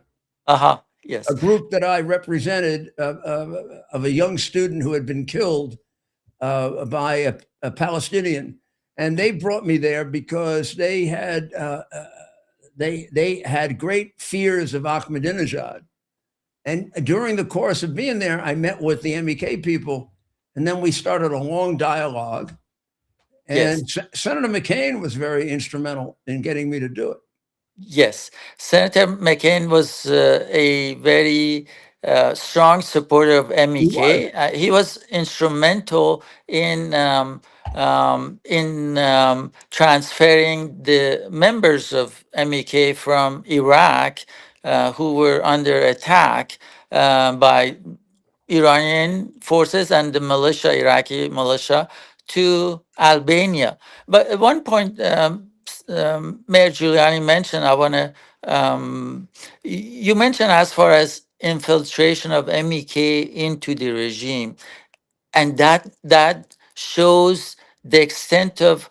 Yes. A group that I represented of a young student who had been killed by a Palestinian, and they brought me there because they had great fears of Ahmadinejad. And during the course of being there, I met with the MEK people, and then we started a long dialogue. And Yes. Senator McCain was very instrumental in getting me to do it. Yes, Senator McCain was a very strong supporter of MEK. He was instrumental in transferring the members of MEK from Iraq, who were under attack by Iranian forces and the militia, Iraqi militia, to Albania. But at one point, Mayor Giuliani mentioned, I want to, you mentioned as far as infiltration of MEK into the regime, and that shows the extent of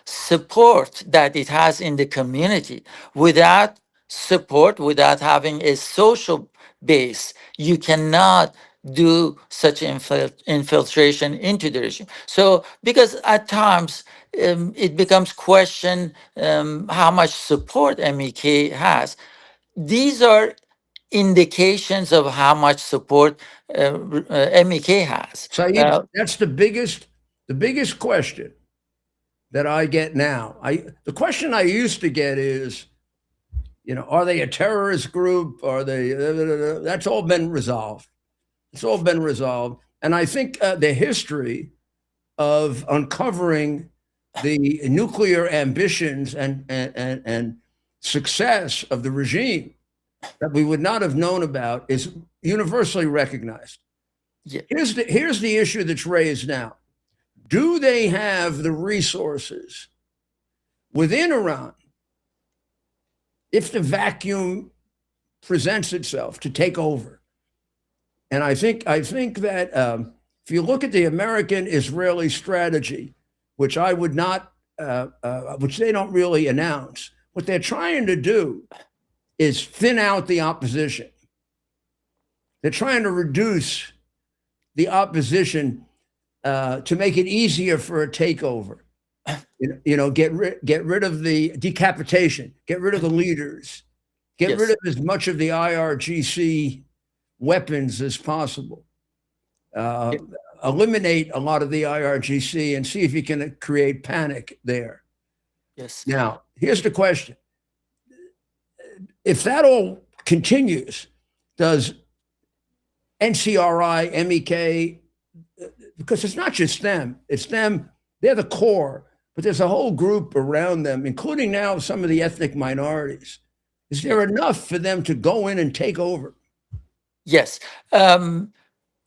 support that it has in the community. Without support, without having a social base, you cannot do such infiltration into the regime. So, because at times it becomes question how much support MEK has. These are indications of how much support MEK has. Saeed, that's the biggest question that I get now. The question I used to get is, are they a terrorist group? Are they? That's all been resolved. It's all been resolved, and I think the history of uncovering the nuclear ambitions and success of the regime that we would not have known about is universally recognized. Yeah. Here's the issue that's raised now. Do they have the resources within Iran, if the vacuum presents itself, to take over? And I think that if you look at the American-Israeli strategy, which I would not, which they don't really announce, what they're trying to do is thin out the opposition. They're trying to reduce the opposition to make it easier for a takeover. Get rid of the decapitation, get rid of the leaders, get rid of as much of the IRGC weapons as possible. Eliminate a lot of the IRGC and see if you can create panic there. Yes. Now, here's the question. If that all continues, does NCRI, MEK, because it's not just them, it's them, they're the core, but there's a whole group around them, including now some of the ethnic minorities. Is there enough for them to go in and take over? Yes.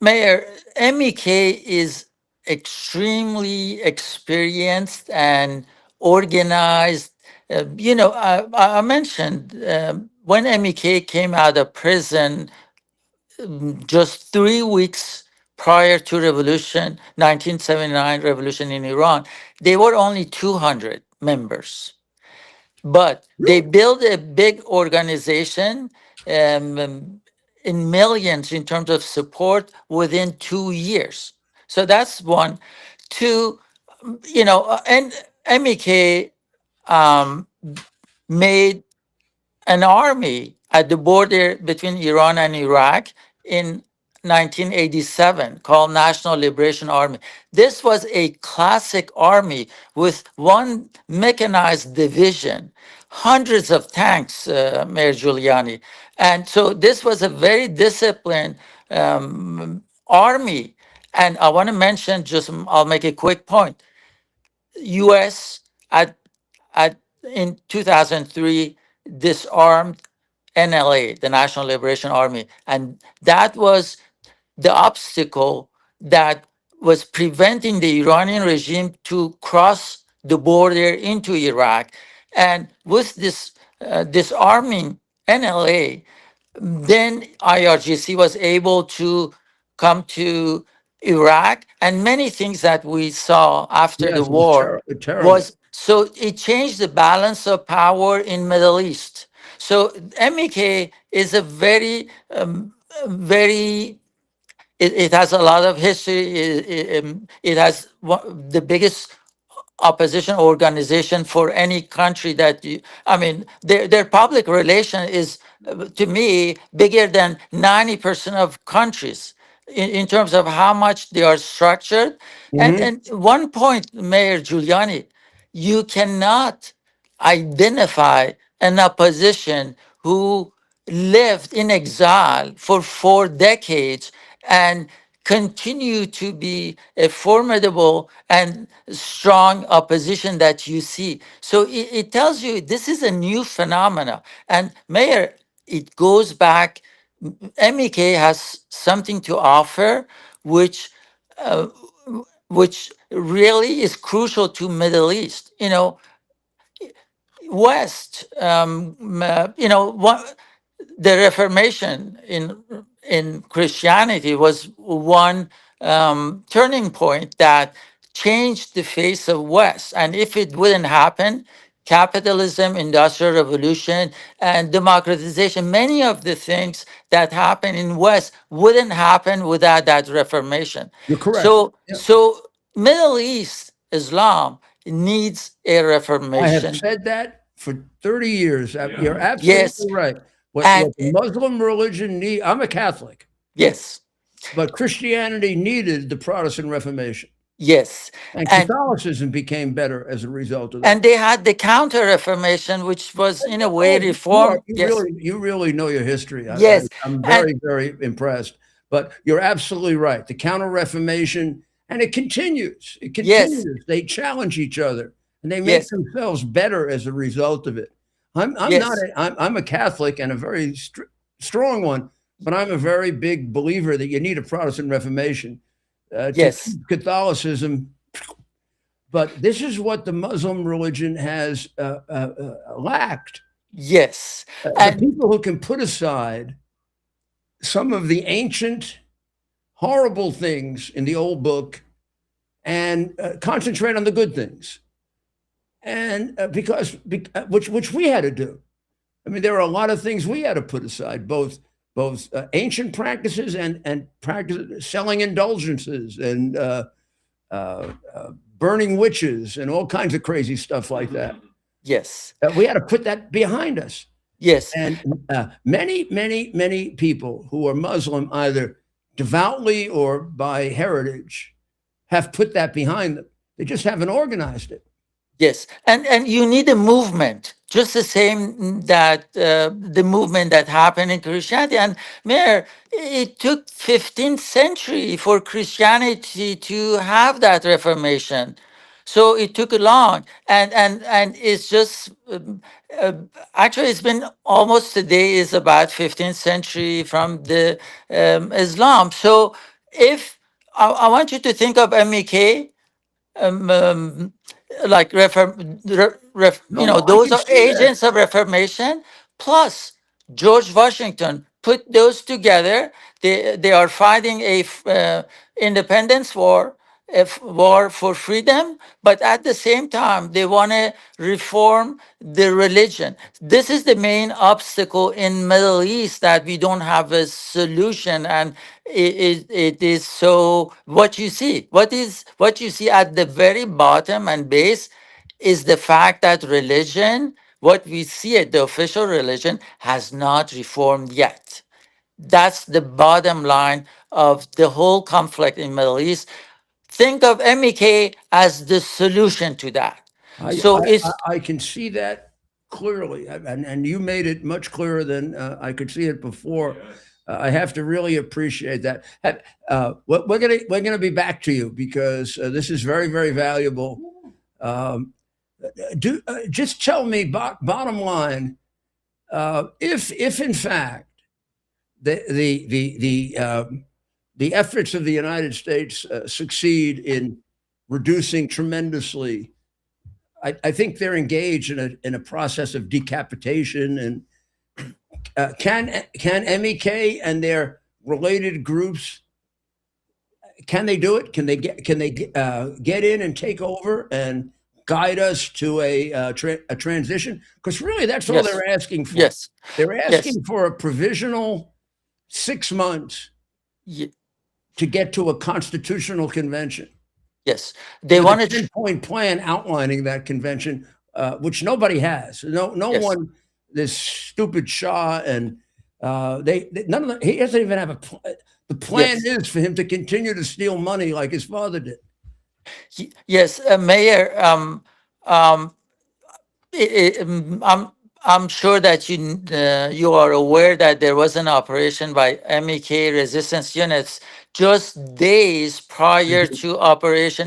Mayor, MEK is extremely experienced and organized. I mentioned when MEK came out of prison just 3 weeks prior to revolution, 1979 revolution in Iran, they were only 200 members. But they built a big organization in millions in terms of support within 2 years. So that's one. Two, and MEK made an army at the border between Iran and Iraq in 1987 called National Liberation Army. This was a classic army with one mechanized division, hundreds of tanks, Mayor Giuliani. And so this was a very disciplined army. And I want to mention, I'll make a quick point. U.S. in 2003 disarmed NLA, the National Liberation Army, and that was the obstacle that was preventing the Iranian regime to cross the border into Iraq. And with this disarming NLA, then IRGC was able to come to Iraq, and many things that we saw after the war was, so it changed the balance of power in Middle East. So MEK is a very, it has a lot of history. It has the biggest opposition organization for any country that their public relation is, to me, bigger than 90% of countries in terms of how much they are structured. And one point, Mayor Giuliani, you cannot identify an opposition who lived in exile for 4 decades and continue to be a formidable and strong opposition that you see. So it tells you this is a new phenomena. And Mayor, it goes back, MEK has something to offer, which really is crucial to Middle East. West, the Reformation in Christianity was one turning point that changed the face of West. And if it wouldn't happen, capitalism, industrial revolution, and democratization, many of the things that happen in West wouldn't happen without that Reformation. You're correct. So, Yeah. so Middle East Islam needs a I have reformation. said that for 30 years. You're absolutely Yes. right. What And- the Muslim religion need, I'm a Catholic, Yes, but Christianity needed the Protestant Reformation. yes. And And- Catholicism became better as a result of that. And they had the Counter Reformation, which was in a way Oh, reform. you really know your history. Yes. I'm very, very impressed. But you're absolutely right. The Counter Reformation, and it continues. It continues. They challenge each other, and they make Yes. themselves better as a result of it. I'm Yes. not. I'm a Catholic and a very strong one, but I'm a very big believer that you need a Protestant Reformation. To Yes. keep Catholicism. But this is what the Muslim religion has lacked. Yes. The And people who can put aside some of the ancient, horrible things in the old book and concentrate on the good things. And which we had to do. I mean, there are a lot of things we had to put aside, both ancient practices and practices, selling indulgences and burning witches and all kinds of crazy stuff like that. yes, We had to put that behind us. yes, And many people who are Muslim, either devoutly or by heritage, have put that behind them. They just haven't organized it. yes. And you need a movement, just the same that the movement that happened in Christianity. And Mayor, it took 15th century for Christianity to have that Reformation. So it took long, and it's just actually it's been almost today is about 15th century from the Islam. So if I want you to think of MEK, like No, I those can are see that. agents of Reformation. Plus George Washington put those together. They are fighting a independence war, war for freedom, but at the same time they want to reform the religion. This is the main obstacle in Middle East, that we don't have a solution. And it is so what you see at the very bottom and base is the fact that religion, what we see at the official religion, has not reformed yet. That's the bottom line of the whole conflict in Middle East. Think of MEK as the solution to that. I can see that clearly, and you made it much clearer than I could see it before. I have to really appreciate that. We're gonna be back to you because this is very, very valuable. Just tell me, bottom line, if in fact the efforts of the United States succeed in reducing tremendously, I think they're engaged in a process of decapitation. And can MEK and their related groups, can they do it? Can they get in and take over and guide us to a transition? Because really, that's all Yes. they're asking for. Yes. They're asking for a provisional 6 months to get to a constitutional convention. Yes. They want a to 10-point plan outlining that convention, which nobody has. No Yes. one. This stupid Shah and none of them. He doesn't even have a. The plan is for him to continue to steal money like his father did. Yes, Mayor. I'm sure that you are aware that there was an operation by MEK resistance units just days prior to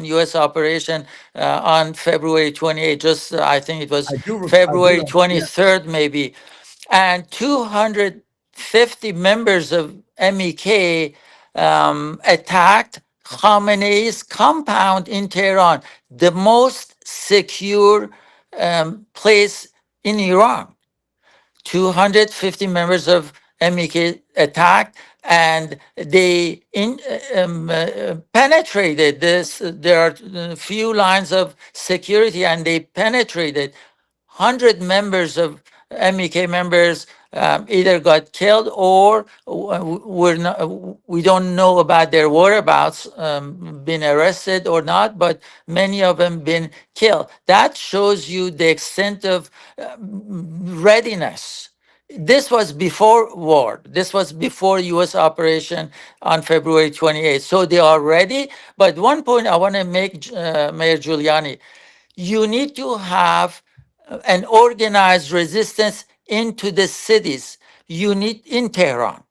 U.S. operation on February 28. Just I think it was February 23rd, maybe, and 250 members of MEK attacked Khamenei's compound in Tehran, the most secure place in Iran. 250 members of MEK attacked, and they penetrated this. There are a few lines of security, and they penetrated. 100 members of MEK members either got killed or we don't know about their whereabouts, been arrested or not, but many of them been killed. That shows you the extent of readiness. This was before war. This was before U.S. operation on February 28th. So they are ready. But one point I want to make, Mayor Giuliani, you need to have an organized resistance into the cities. You need in Tehran.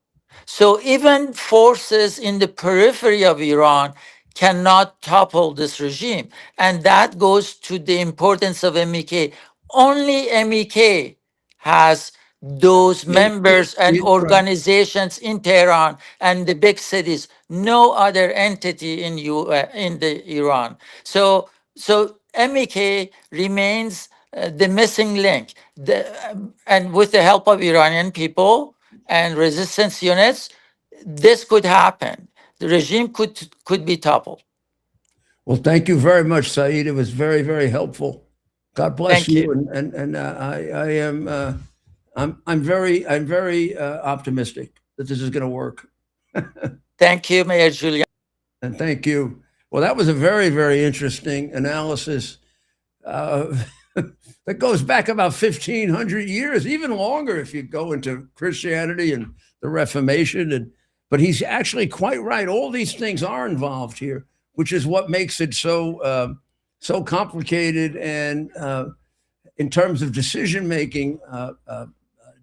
So even forces in the periphery of Iran cannot topple this regime. And that goes to the importance of MEK. Only MEK has those members and organizations in Tehran and the big cities. No other entity in Iran. So MEK remains the missing link. And with the help of Iranian people and resistance units, this could happen. The regime could be toppled. Well, thank you very much, Saeed. It was very, very helpful. God bless Thank you. you. And I'm very optimistic that this is going to work. Thank you, Mayor Giuliani. And thank you. Well, that was a very, very interesting analysis that goes back about 1,500 years, even longer if you go into Christianity and the Reformation. But he's actually quite right. All these things are involved here, which is what makes it so complicated and in terms of decision making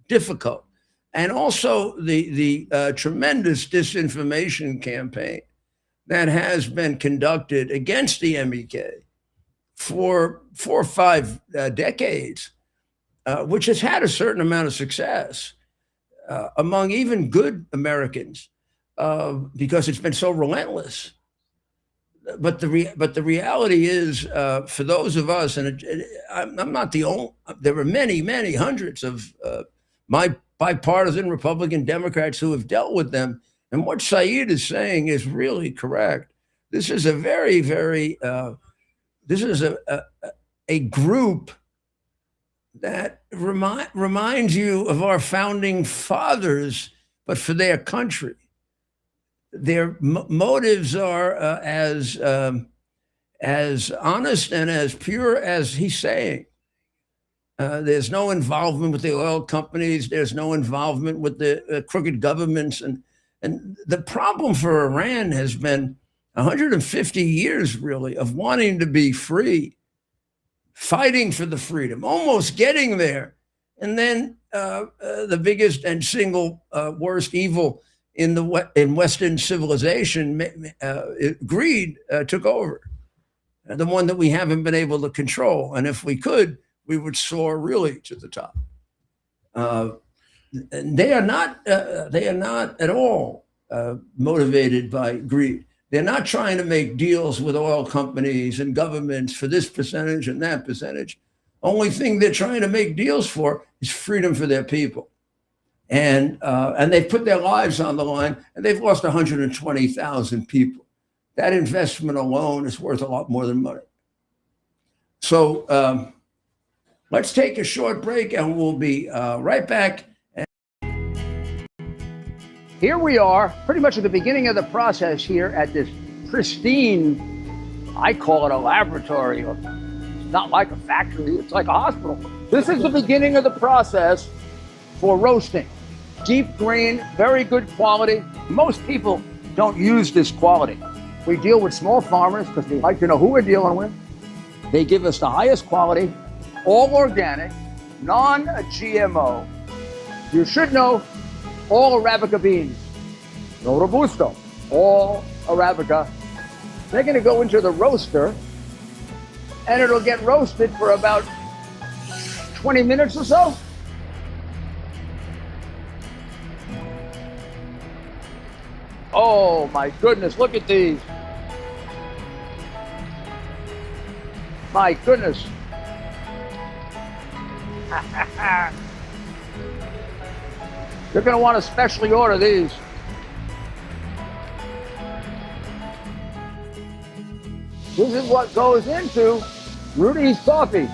difficult. And also the tremendous disinformation campaign that has been conducted against the MEK for 4 or 5 decades, which has had a certain amount of success among even good Americans because it's been so relentless. But the reality is, for those of us, and I'm not the only, there were many hundreds of my bipartisan Republican Democrats who have dealt with them. And what Saeed is saying is really correct. This is a very, very, this is a group that reminds you of our founding fathers, but for their country. Their motives are as honest and as pure as he's saying. There's no involvement with the oil companies. There's no involvement with the crooked governments. And the problem for Iran has been 150 years, really, of wanting to be free, fighting for the freedom, almost getting there. And then the biggest and single worst evil in Western civilization, greed took over, the one that we haven't been able to control. And if we could, we would soar really to the top. They are not at all motivated by greed. They're not trying to make deals with oil companies and governments for this percentage and that percentage. Only thing they're trying to make deals for is freedom for their people. And they've put their lives on the line, and they've lost 120,000 people. That investment alone is worth a lot more than money. So let's take a short break, and we'll be right back. Here we are, pretty much at the beginning of the process here at this pristine, I call it a laboratory. It's not like a factory, it's like a hospital. This is the beginning of the process for roasting. Deep grain, very good quality. Most people don't use this quality. We deal with small farmers because we like to know who we're dealing with. They give us the highest quality, all organic, non-GMO. You should know all Arabica beans, no Robusto, all Arabica. They're going to go into the roaster, and it'll get roasted for about 20 minutes or so. Oh my goodness, look at these. My goodness. You're going to want to specially order these. This is what goes into Rudy's coffee.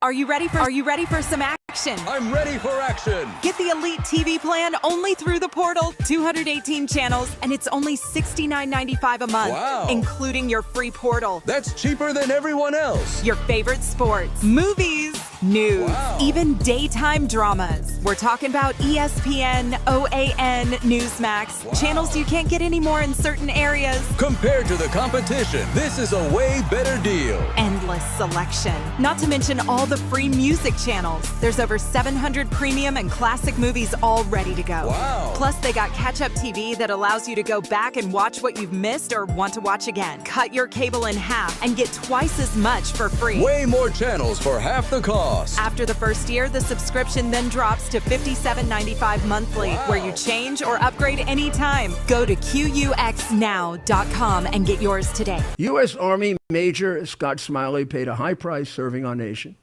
Are you ready for some action? I'm ready for action. Get the Elite TV plan only through the portal. 218 channels, and it's only $69.95 a month, Wow. including your free portal. That's cheaper than everyone else. Your favorite sports, movies, news, Wow. even daytime dramas. We're talking about ESPN, OAN, Newsmax, Wow. channels you can't get anymore in certain areas. Compared to the competition, this is a way better deal. Endless selection. Not to mention all the free music channels. There's over 700 premium and classic movies all ready to go. Wow. Plus, they got catch-up TV that allows you to go back and watch what you've missed or want to watch again. Cut your cable in half and get twice as much for free. Way more channels for half the cost. After the first year, the subscription then drops to $57.95 monthly, Wow. where you change or upgrade anytime. Go to QUXNow.com and get yours today. U.S. Army Major Scott Smiley paid a high price serving our nation.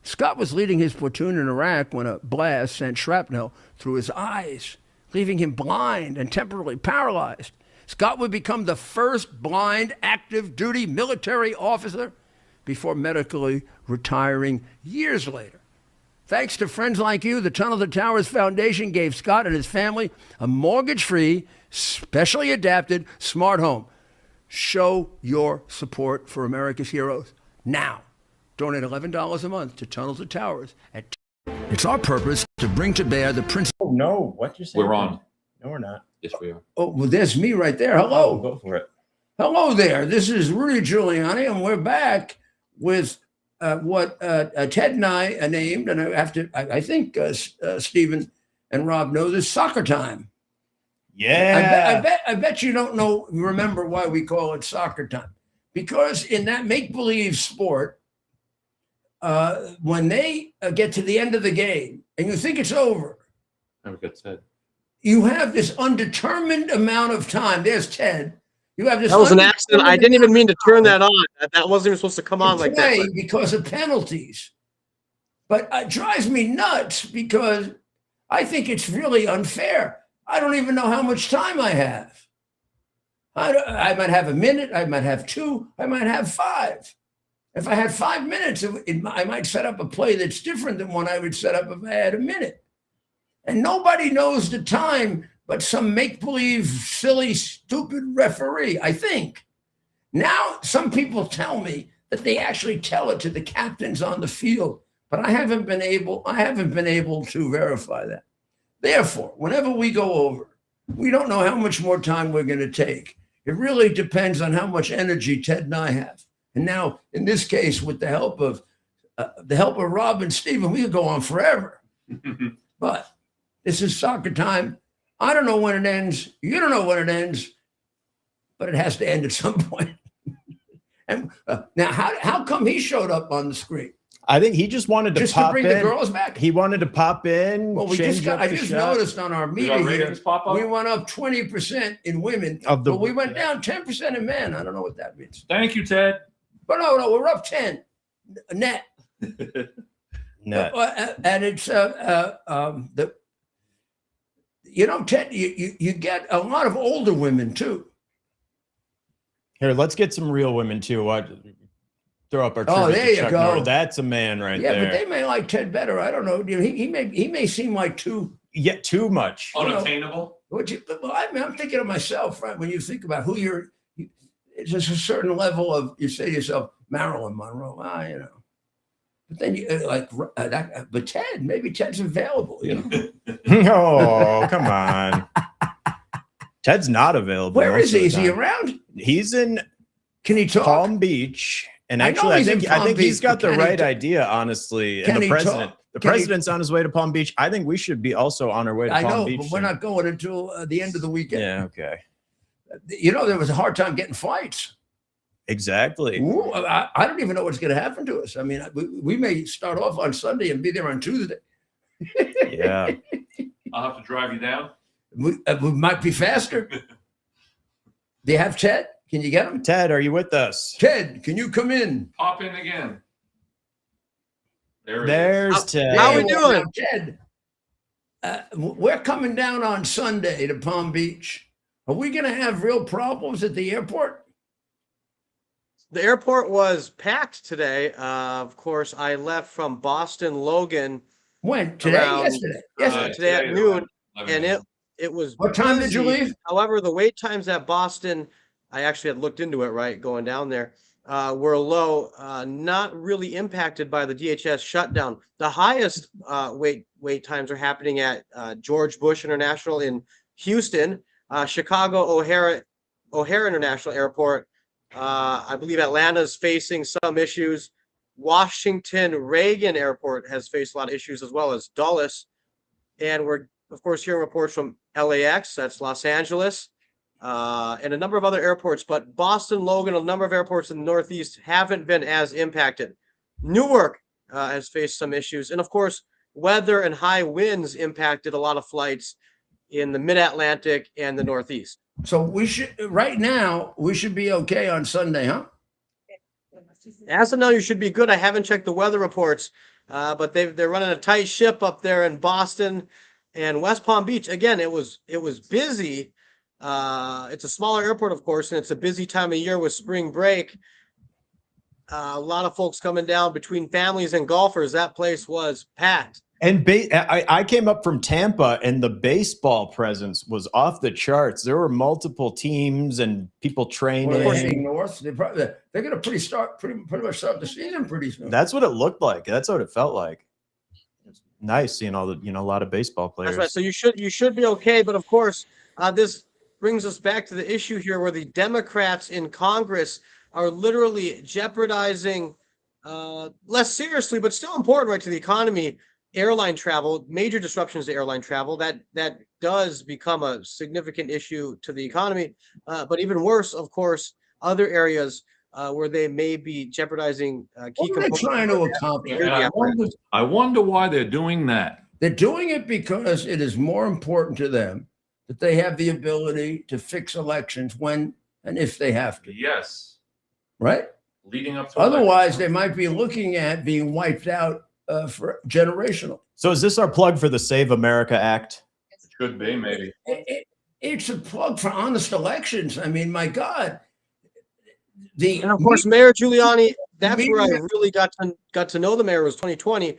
Scott was leading his platoon in Iraq when a blast sent shrapnel through his eyes, leaving him blind and temporarily paralyzed. Scott would become the first blind active duty military officer before medically retiring years later. Thanks to friends like you, the Tunnel to Towers Foundation gave Scott and his family a mortgage-free, specially adapted smart home. Show your support for America's heroes now. Donate $11 a month to Tunnel to Towers. It's our purpose to bring to bear the principle. Oh, no, what you saying? We're on. No, we're not. Yes, we are. Oh, well, there's me right there. Hello. Go for it. Hello there. This is Rudy Giuliani, and we're back with what Ted and I named, and I think Stephen and Rob know this, soccer time. Yeah. I bet you don't remember why we call it soccer time. Because in that make-believe sport, when they get to the end of the game and you think it's over, Never got said. you have this undetermined amount of time. There's Ted. You have this. That was an accident. I didn't even mean to turn that on. That wasn't even supposed to come on like that. But Because of penalties. But it drives me nuts because I think it's really unfair. I don't even know how much time I have. I might have a minute. I might have 2. I might have 5. If I had 5 minutes, I might set up a play that's different than one I would set up if I had a minute. And nobody knows the time but some make-believe, silly, stupid referee, I think. Now, some people tell me that they actually tell it to the captains on the field, but I haven't been able to verify that. Therefore, whenever we go over, we don't know how much more time we're going to take. It really depends on how much energy Ted and I have. And now, in this case, with the help of Rob and Stephen, we could go on forever. But this is soccer time. I don't know when it ends. You don't know when it ends, but it has to end at some point. And now, how come he showed up on the screen? I think he just wanted to Just pop to bring in. the girls back. He wanted to pop in. Well, I just noticed on our meeting here, we went up 20% in women, but we went down 10% in men. I don't know what that means. Thank you, Ted. But no, we're up 10 net. Net. And it's Ted, you get a lot of older women too. Here, let's get some real women too. Throw up our Oh, tribute there to you Chuck go. Norris. That's a man right there. Yeah, but they may like Ted better. I don't know. He may seem like too much. Unattainable. I'm thinking of myself, right? When you think about who it's just a certain level of, you say to yourself, Marilyn Monroe, But then but Ted, maybe Ted's available, Oh, come on. Ted's not available. Where is he? Is he time. around? He's in Can he talk? Palm Beach. And actually, I think he's got the right idea, honestly. And the president's on his way to Palm Beach. I think we should be also on our way to Palm Beach. But we're not going until the end of the weekend. Yeah, okay. There was a hard time getting flights. Exactly. Ooh, I don't even know what's going to happen to us. I mean, we may start off on Sunday and be there on Tuesday. Yeah. I'll have to drive you down. We might be faster. Do you have Ted? Can you get him? Ted, are you with us? Ted, can you come in? Pop in again. There's Ted. How we doing? Now, Ted, we're coming down on Sunday to Palm Beach. Are we going to have real problems at the airport? The airport was packed today. Of course, I left from Boston Logan. When? Today? Yesterday? Today at noon, and it was. What time busy. did you leave? However, the wait times at Boston, I actually had looked into it, right, going down there, were low, not really impacted by the DHS shutdown. The highest wait times are happening at George Bush International in Houston, Chicago O'Hare International Airport. I believe Atlanta's facing some issues. Washington Reagan Airport has faced a lot of issues, as well as Dulles. And we're, of course, hearing reports from LAX, that's Los Angeles, and a number of other airports. But Boston, Logan, a number of airports in the Northeast haven't been as impacted. Newark has faced some issues. And, of course, weather and high winds impacted a lot of flights in the Mid-Atlantic and the Northeast. So we should, right now, we should be okay on Sunday, huh? As of now, you should be good. I haven't checked the weather reports, but they're running a tight ship up there in Boston and West Palm Beach. Again, it was busy. It's a smaller airport, of course, and it's a busy time of year with spring break. A lot of folks coming down between families and golfers. That place was packed. And I came up from Tampa, and the baseball presence was off the charts. There were multiple teams and people training. Well, North, they're going to pretty much start the season pretty soon. That's what it looked like. That's what it felt like. It's nice seeing all the a lot of baseball players. That's right. So you should be okay. But of course, this brings us back to the issue here, where the Democrats in Congress are literally jeopardizing, less seriously, but still important, right, to the economy. Airline travel, major disruptions to airline travel, that does become a significant issue to the economy. But even worse, of course, other areas where they may be jeopardizing key components. What are they trying to accomplish? I wonder why they're doing that. They're doing it because it is more important to them that they have the ability to fix elections when and if they have to. Yes. Right? Leading up to Otherwise, they might be looking at being wiped out for generational. So is this our plug for the Save America Act? It should be, maybe. It's a plug for honest elections. I mean, my God. And of course, Mayor Giuliani, that's where I really got to know the mayor, was 2020.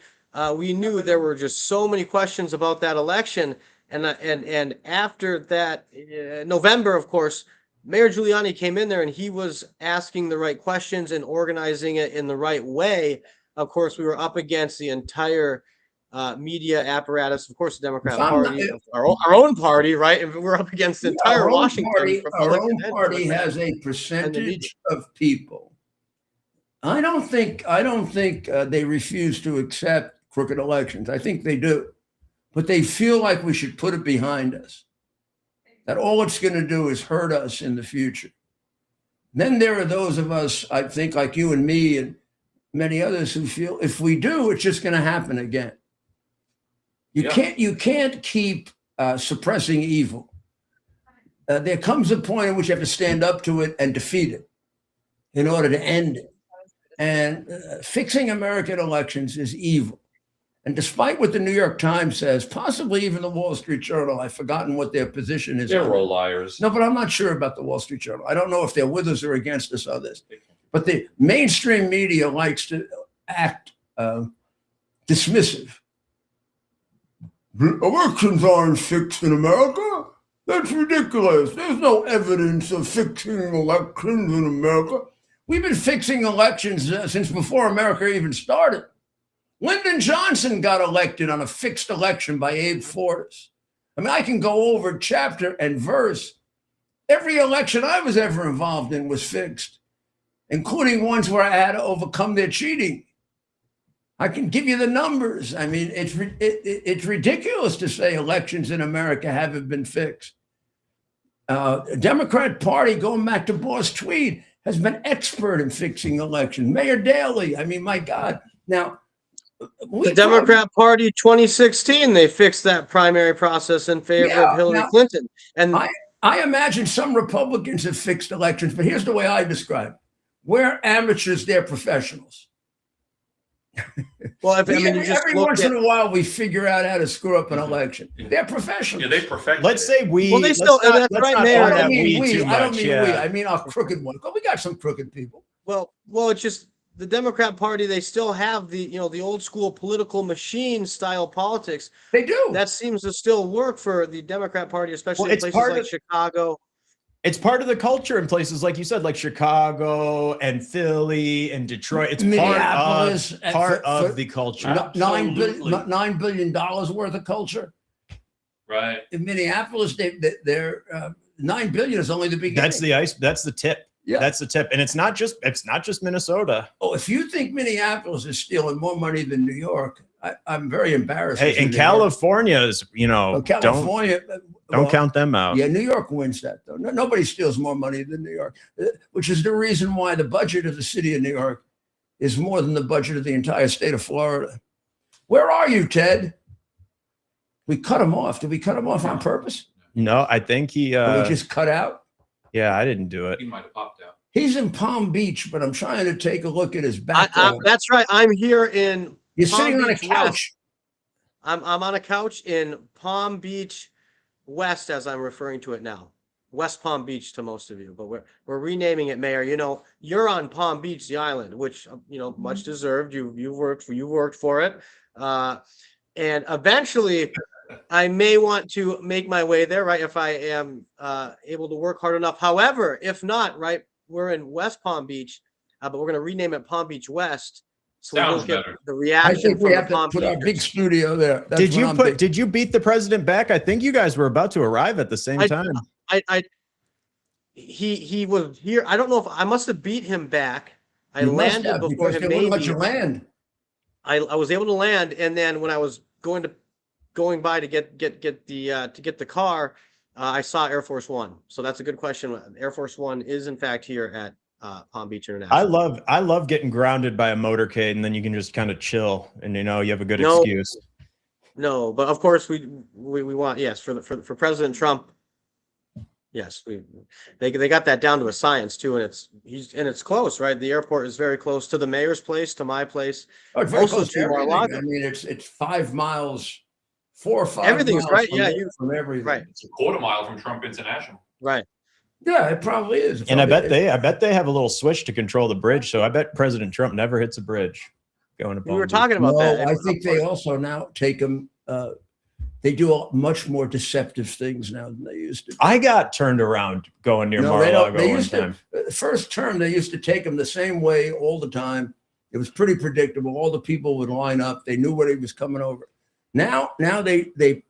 We knew there were just so many questions about that election. And after that, November, of course, Mayor Giuliani came in there and he was asking the right questions and organizing it in the right way. Of course, we were up against the entire media apparatus, of course, the Democrat Party, our own party, right? And we're up against the entire Washington. Our own party has a percentage of people. I don't think they refuse to accept crooked elections. I think they do, but they feel like we should put it behind us. That all it's going to do is hurt us in the future. Then there are those of us, I think, like you and me and many others, who feel if we do, it's just going to happen again. You can't keep suppressing evil. There comes a point in which you have to stand up to it and defeat it in order to end it. And fixing American elections is evil. And despite what the New York Times says, possibly even the Wall Street Journal, I've forgotten what their position is. They're all liars. No, but I'm not sure about the Wall Street Journal. I don't know if they're with us or against us on this. But the mainstream media likes to act dismissive. The elections aren't fixed in America. That's ridiculous. There's no evidence of fixing elections in America. We've been fixing elections since before America even started. Lyndon Johnson got elected on a fixed election by Abe Fortas. I mean, I can go over chapter and verse. Every election I was ever involved in was fixed, including ones where I had to overcome their cheating. I can give you the numbers. I mean, it's ridiculous to say elections in America haven't been fixed. Democrat Party, going back to Boss Tweed, has been expert in fixing elections. Mayor Daley, I mean, my God. Now, the Democrat Party 2016, they fixed that primary process in favor of Hillary Clinton. And I imagine some Republicans have fixed elections, but here's the way I describe it. We're amateurs, they're professionals. Well, every once in a while, we figure out how to screw up an election. They're professionals. Yeah, they perfect. Let's say we. Well, they still. That's right, Mayor. I don't mean we. Too I don't much, mean yeah. we. I mean our crooked ones. But we got some crooked people. Well, it's just the Democrat Party. They still have the the old school political machine style politics. They do. That seems to still work for the Democrat Party, especially in places like Chicago. It's part of the culture in places like you said, like Chicago and Philly and Detroit. It's part of the culture. $9 billion worth of culture. Right. In Minneapolis, they're $9 billion is only the beginning. That's the tip. Yeah. That's the tip. And it's not just Minnesota. Oh, if you think Minneapolis is stealing more money than New York, I'm very embarrassed. Hey, in California is, California, don't count them out. Yeah, New York wins that though. Nobody steals more money than New York, which is the reason why the budget of the city of New York is more than the budget of the entire state of Florida. Where are you, Ted? We cut him off. Did we cut him off on purpose? No, I think he. Or we just cut out. Yeah, I didn't do it. He might have popped out. He's in Palm Beach, but I'm trying to take a look at his background. That's right. I'm here in. You're Palm sitting on a Beach couch. West. I'm on a couch in Palm Beach West, as I'm referring to it now. West Palm Beach to most of you, but we're renaming it, Mayor. You're on Palm Beach, the island, which much deserved. You worked for it, and eventually, I may want to make my way there, right? If I am able to work hard enough. However, if not, right, we're in West Palm Beach, but we're going to rename it Palm Beach West. So Sounds we'll get better. the I reaction think from we have the Palm to put our Beachers. big studio there. That's Did what I'm Did you beat the president back? I think you guys were about to arrive at the same time. He was here. I don't know if I must have beat him back. I You must landed have, before because him. they wouldn't let Maybe you land. I was able to land, and then when I was going by to get the car, I saw Air Force One. So that's a good question. Air Force One is in fact here at Palm Beach International. I love getting grounded by a motorcade, and then you can just kind of chill, and you have a good excuse. No, but of course we want, yes, for President Trump. Yes, they got that down to a science too, and it's close, right? The airport is very close to the mayor's place, to my place. Oh, it's very Also close to to everything. Mar-a-Lago. I mean, it's 5 miles, 4 or 5 Everything's miles right. from Yeah, from everything. right. It's a quarter mile from Trump International. Right. Yeah, it probably is. And I bet they have a little switch to control the bridge. So I bet President Trump never hits a bridge going to Palm We were Beach. talking about that. I think they also now take them. They do much more deceptive things now than they used to. I got turned around going near No, they don't. Mar-a-Lago They one used time. to. First term, they used to take them the same way all the time. It was pretty predictable. All the people would line up. They knew what he was coming over. Now they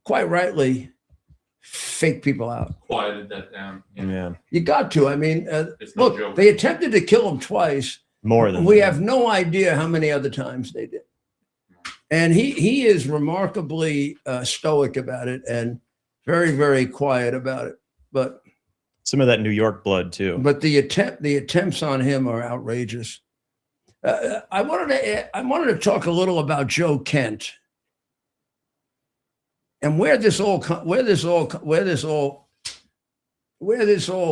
quite rightly fake people out. Quieted that down. Yeah, You got to. I mean, It's no look, joke. they attempted to kill him twice. more than We that. have no idea how many other times they did. And he is remarkably stoic about it and very, very quiet about it. But some of that New York blood too. But the attempts on him are outrageous. I wanted to talk a little about Joe Kent and where this all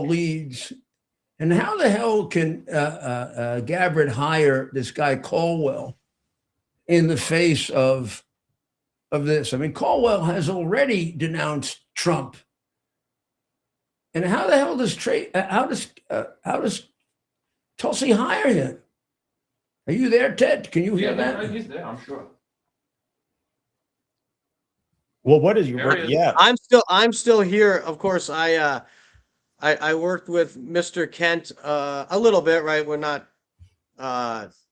leads, and how the hell can Gabbard hire this guy Caldwell in the face of this? I mean, Caldwell has already denounced Trump. And how the hell does Tulsi hire him? Are you there, Ted? Can you hear that? He's there, I'm sure. Well, what is your There he is. yeah? I'm still here. Of course, I worked with Mr. Kent a little bit, right? We're not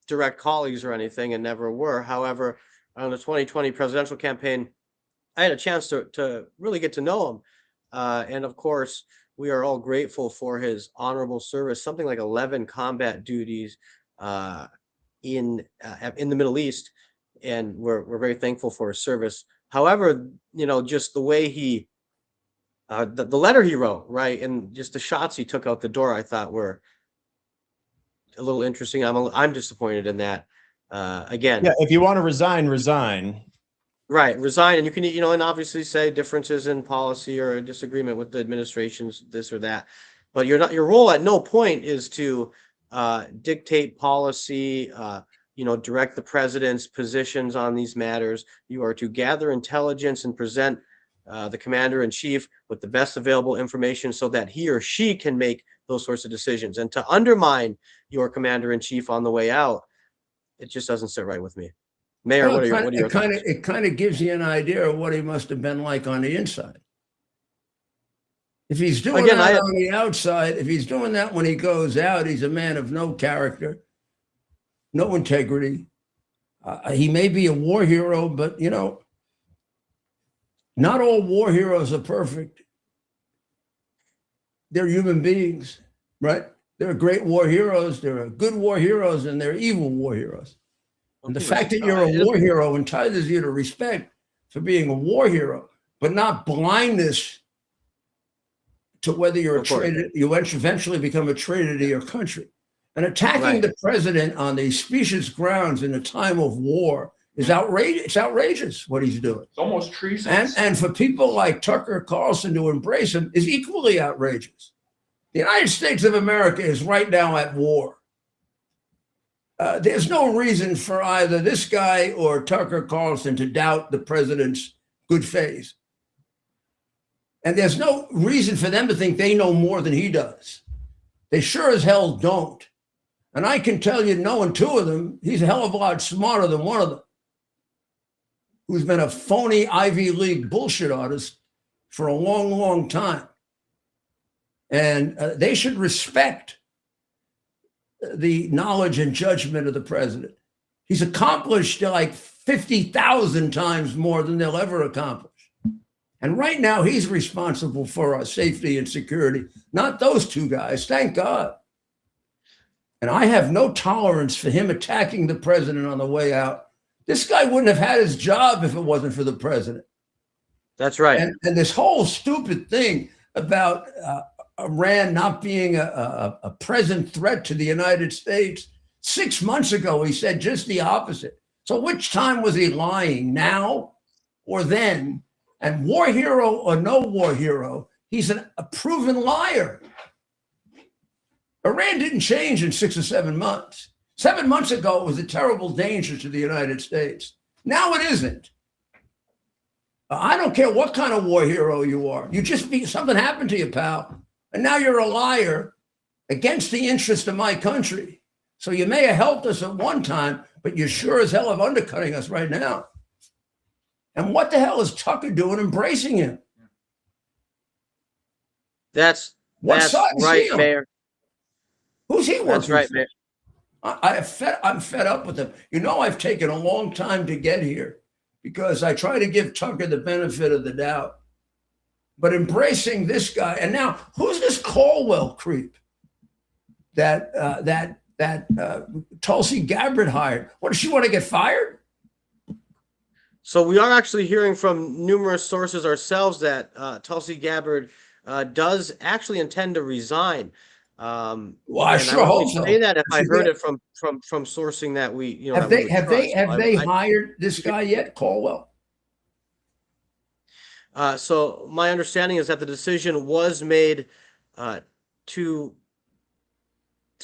direct colleagues or anything, and never were. However, on the 2020 presidential campaign, I had a chance to really get to know him. And of course, we are all grateful for his honorable service, something like 11 combat duties in the Middle East. And we're very thankful for his service. However, just the way he, the letter he wrote, right, and just the shots he took out the door, I thought were a little interesting. I'm disappointed in that. Again, Yeah, if you want to resign, resign. Right, resign, and you can, and obviously say differences in policy or a disagreement with the administration's this or that, but your role at no point is to dictate policy, direct the president's positions on these matters. You are to gather intelligence and present the commander in chief with the best available information so that he or she can make those sorts of decisions. And to undermine your commander in chief on the way out, it just doesn't sit right with me. Mayor, what are your thoughts? It kind of gives you an idea of what he must have been like on the inside. If he's doing that on the outside, if he's doing that when he goes out, he's a man of no character, no integrity. He may be a war hero, but not all war heroes are perfect. They're human beings, right? There are great war heroes, there are good war heroes, and there are evil war heroes. And the fact that you're a war hero entitles you to respect for being a war hero, but not blindness to whether you're a traitor. You eventually become a traitor to your country. And attacking the president on these specious grounds in a time of war is outrageous. It's outrageous what he's doing. It's almost treasonous. And for people like Tucker Carlson to embrace him is equally outrageous. The United States of America is right now at war. There's no reason for either this guy or Tucker Carlson to doubt the president's good faith. And there's no reason for them to think they know more than he does. They sure as hell don't. And I can tell you, knowing two of them, he's a hell of a lot smarter than one of them, who's been a phony Ivy League bullshit artist for a long, long time. And they should respect the knowledge and judgment of the president. He's accomplished like 50,000 times more than they'll ever accomplish. And right now he's responsible for our safety and security, not those two guys, thank God. And I have no tolerance for him attacking the president on the way out. This guy wouldn't have had his job if it wasn't for the president. That's right. And this whole stupid thing about Iran not being a present threat to the United States. 6 months ago, he said just the opposite. So which time was he lying, now or then? And war hero or no war hero, he's a proven liar. Iran didn't change in 6 or 7 months. 7 months ago, it was a terrible danger to the United States. Now it isn't. I don't care what kind of war hero you are. You just something happened to you, pal. And now you're a liar against the interest of my country. So you may have helped us at one time, but you sure as hell are undercutting us right now. And what the hell is Tucker doing embracing him? That's right, Mayor. Who's he working That's right, for? Mayor. I'm fed up with him. I've taken a long time to get here because I try to give Tucker the benefit of the doubt. But embracing this guy, and now who's this Caldwell creep that Tulsi Gabbard hired? What, does she want to get fired? So we are actually hearing from numerous sources ourselves that Tulsi Gabbard does actually intend to resign. Well, I sure hope so. Say that if I heard it from sourcing that we have they hired this guy yet, Caldwell? So my understanding is that the decision was made to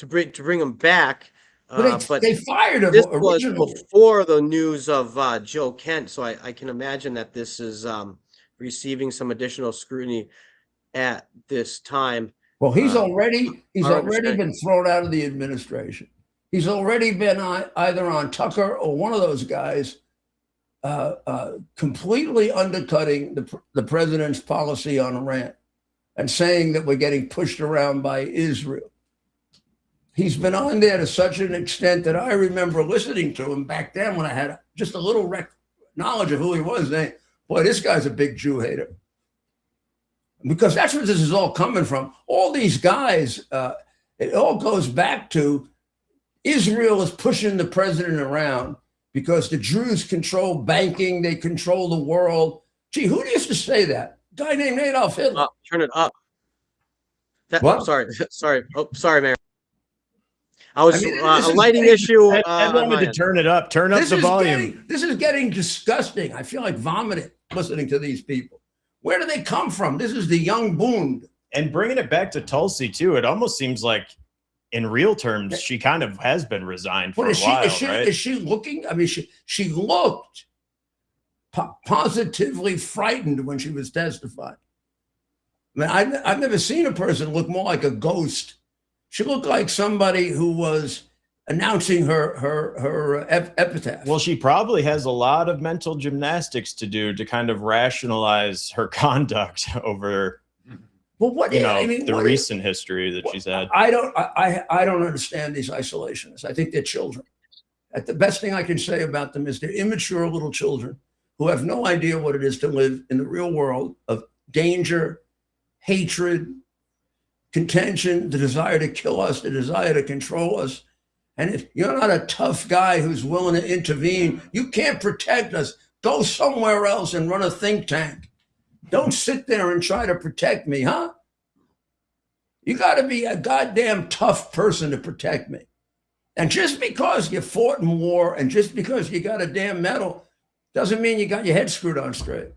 bring him back. But they fired him. This was before the news of Joe Kent, so I can imagine that this is receiving some additional scrutiny at this time. Well, he's already been thrown out of the administration. He's already been either on Tucker or one of those guys, completely undercutting the president's policy on Iran and saying that we're getting pushed around by Israel. He's been on there to such an extent that I remember listening to him back then when I had just a little knowledge of who he was. Saying, boy, this guy's a big Jew hater. Because that's where this is all coming from. All these guys, it all goes back to Israel is pushing the president around because the Jews control banking, they control the world. Gee, who used to say that? A guy named Adolf Hitler. Turn it up. What? Sorry. Oh, sorry, Mayor. I was a lighting issue. I on wanted my to end. turn it up, turn up the volume. This is getting disgusting. I feel like vomiting listening to these people. Where do they come from? This is the young Boone. And bringing it back to Tulsi too, it almost seems like, in real terms, she kind of has been resigned for a while, right? Is she looking? I mean, she looked positively frightened when she was testifying. I mean, I've never seen a person look more like a ghost. She looked like somebody who was announcing her epitaph. Well, she probably has a lot of mental gymnastics to do to kind of rationalize her conduct over, the recent history that she's had. I don't understand these isolationists. I think they're children. The best thing I can say about them is they're immature little children who have no idea what it is to live in the real world of danger, hatred, contention, the desire to kill us, the desire to control us. And if you're not a tough guy who's willing to intervene, you can't protect us. Go somewhere else and run a think tank. Don't sit there and try to protect me, huh? You got to be a goddamn tough person to protect me. And just because you fought in war and just because you got a damn medal doesn't mean you got your head screwed on straight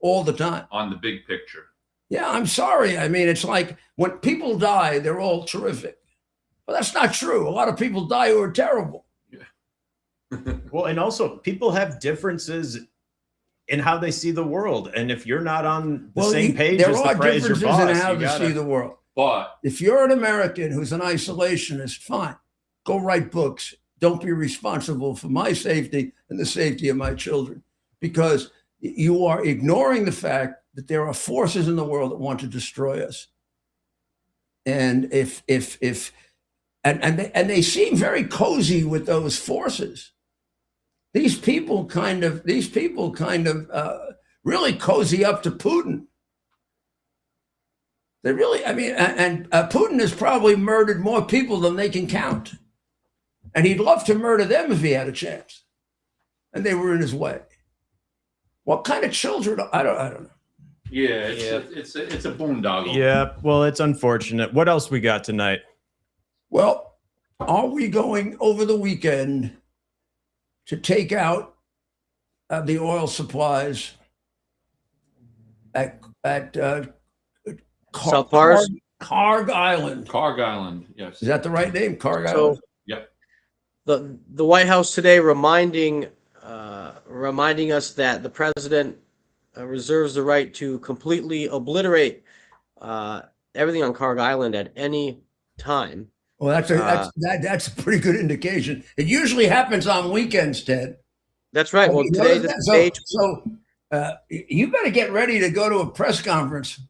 all the time. On the big picture. Yeah, I'm sorry. I mean, it's like when people die, they're all terrific. But that's not true. A lot of people die who are terrible. Well, and also people have differences in how they see the world. And if you're not on the same page as your boss, there are differences in how you see the world. But if you're an American who's an isolationist, fine. Go write books. Don't be responsible for my safety and the safety of my children, because you are ignoring the fact that there are forces in the world that want to destroy us. And and they seem very cozy with those forces. These people kind of really cozy up to Putin. They really, I mean, and Putin has probably murdered more people than they can count. And he'd love to murder them if he had a chance. And they were in his way. What kind of children? I don't know. yeah, it's a boondoggle. Yeah, well, it's unfortunate. What else we got tonight? Well, are we going over the weekend to take out the oil supplies at South Pars? Karg Island? Karg Island, yes. Is that the right name? Karg Island? Yep. The White House today reminding us that the president reserves the right to completely obliterate everything on Karg Island at any time. Well, that's a pretty good indication. It usually happens on weekends, Ted. That's right. Well, today's the stage. So you better get ready to go to a press conference.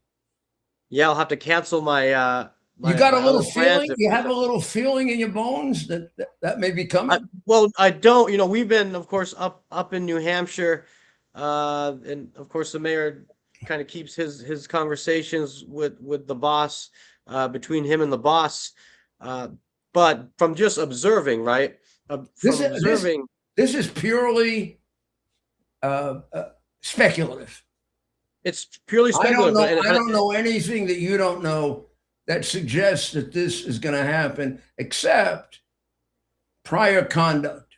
Yeah, I'll have to cancel my. You got a little feeling. You have a little feeling in your bones that may be coming. Well, I don't. You know, we've been, of course, up in New Hampshire, and of course, the mayor kind of keeps his conversations with the boss, between him and the boss. But from just observing, right? This is purely speculative. It's purely speculative. I don't know anything that you don't know that suggests that this is going to happen, except prior conduct.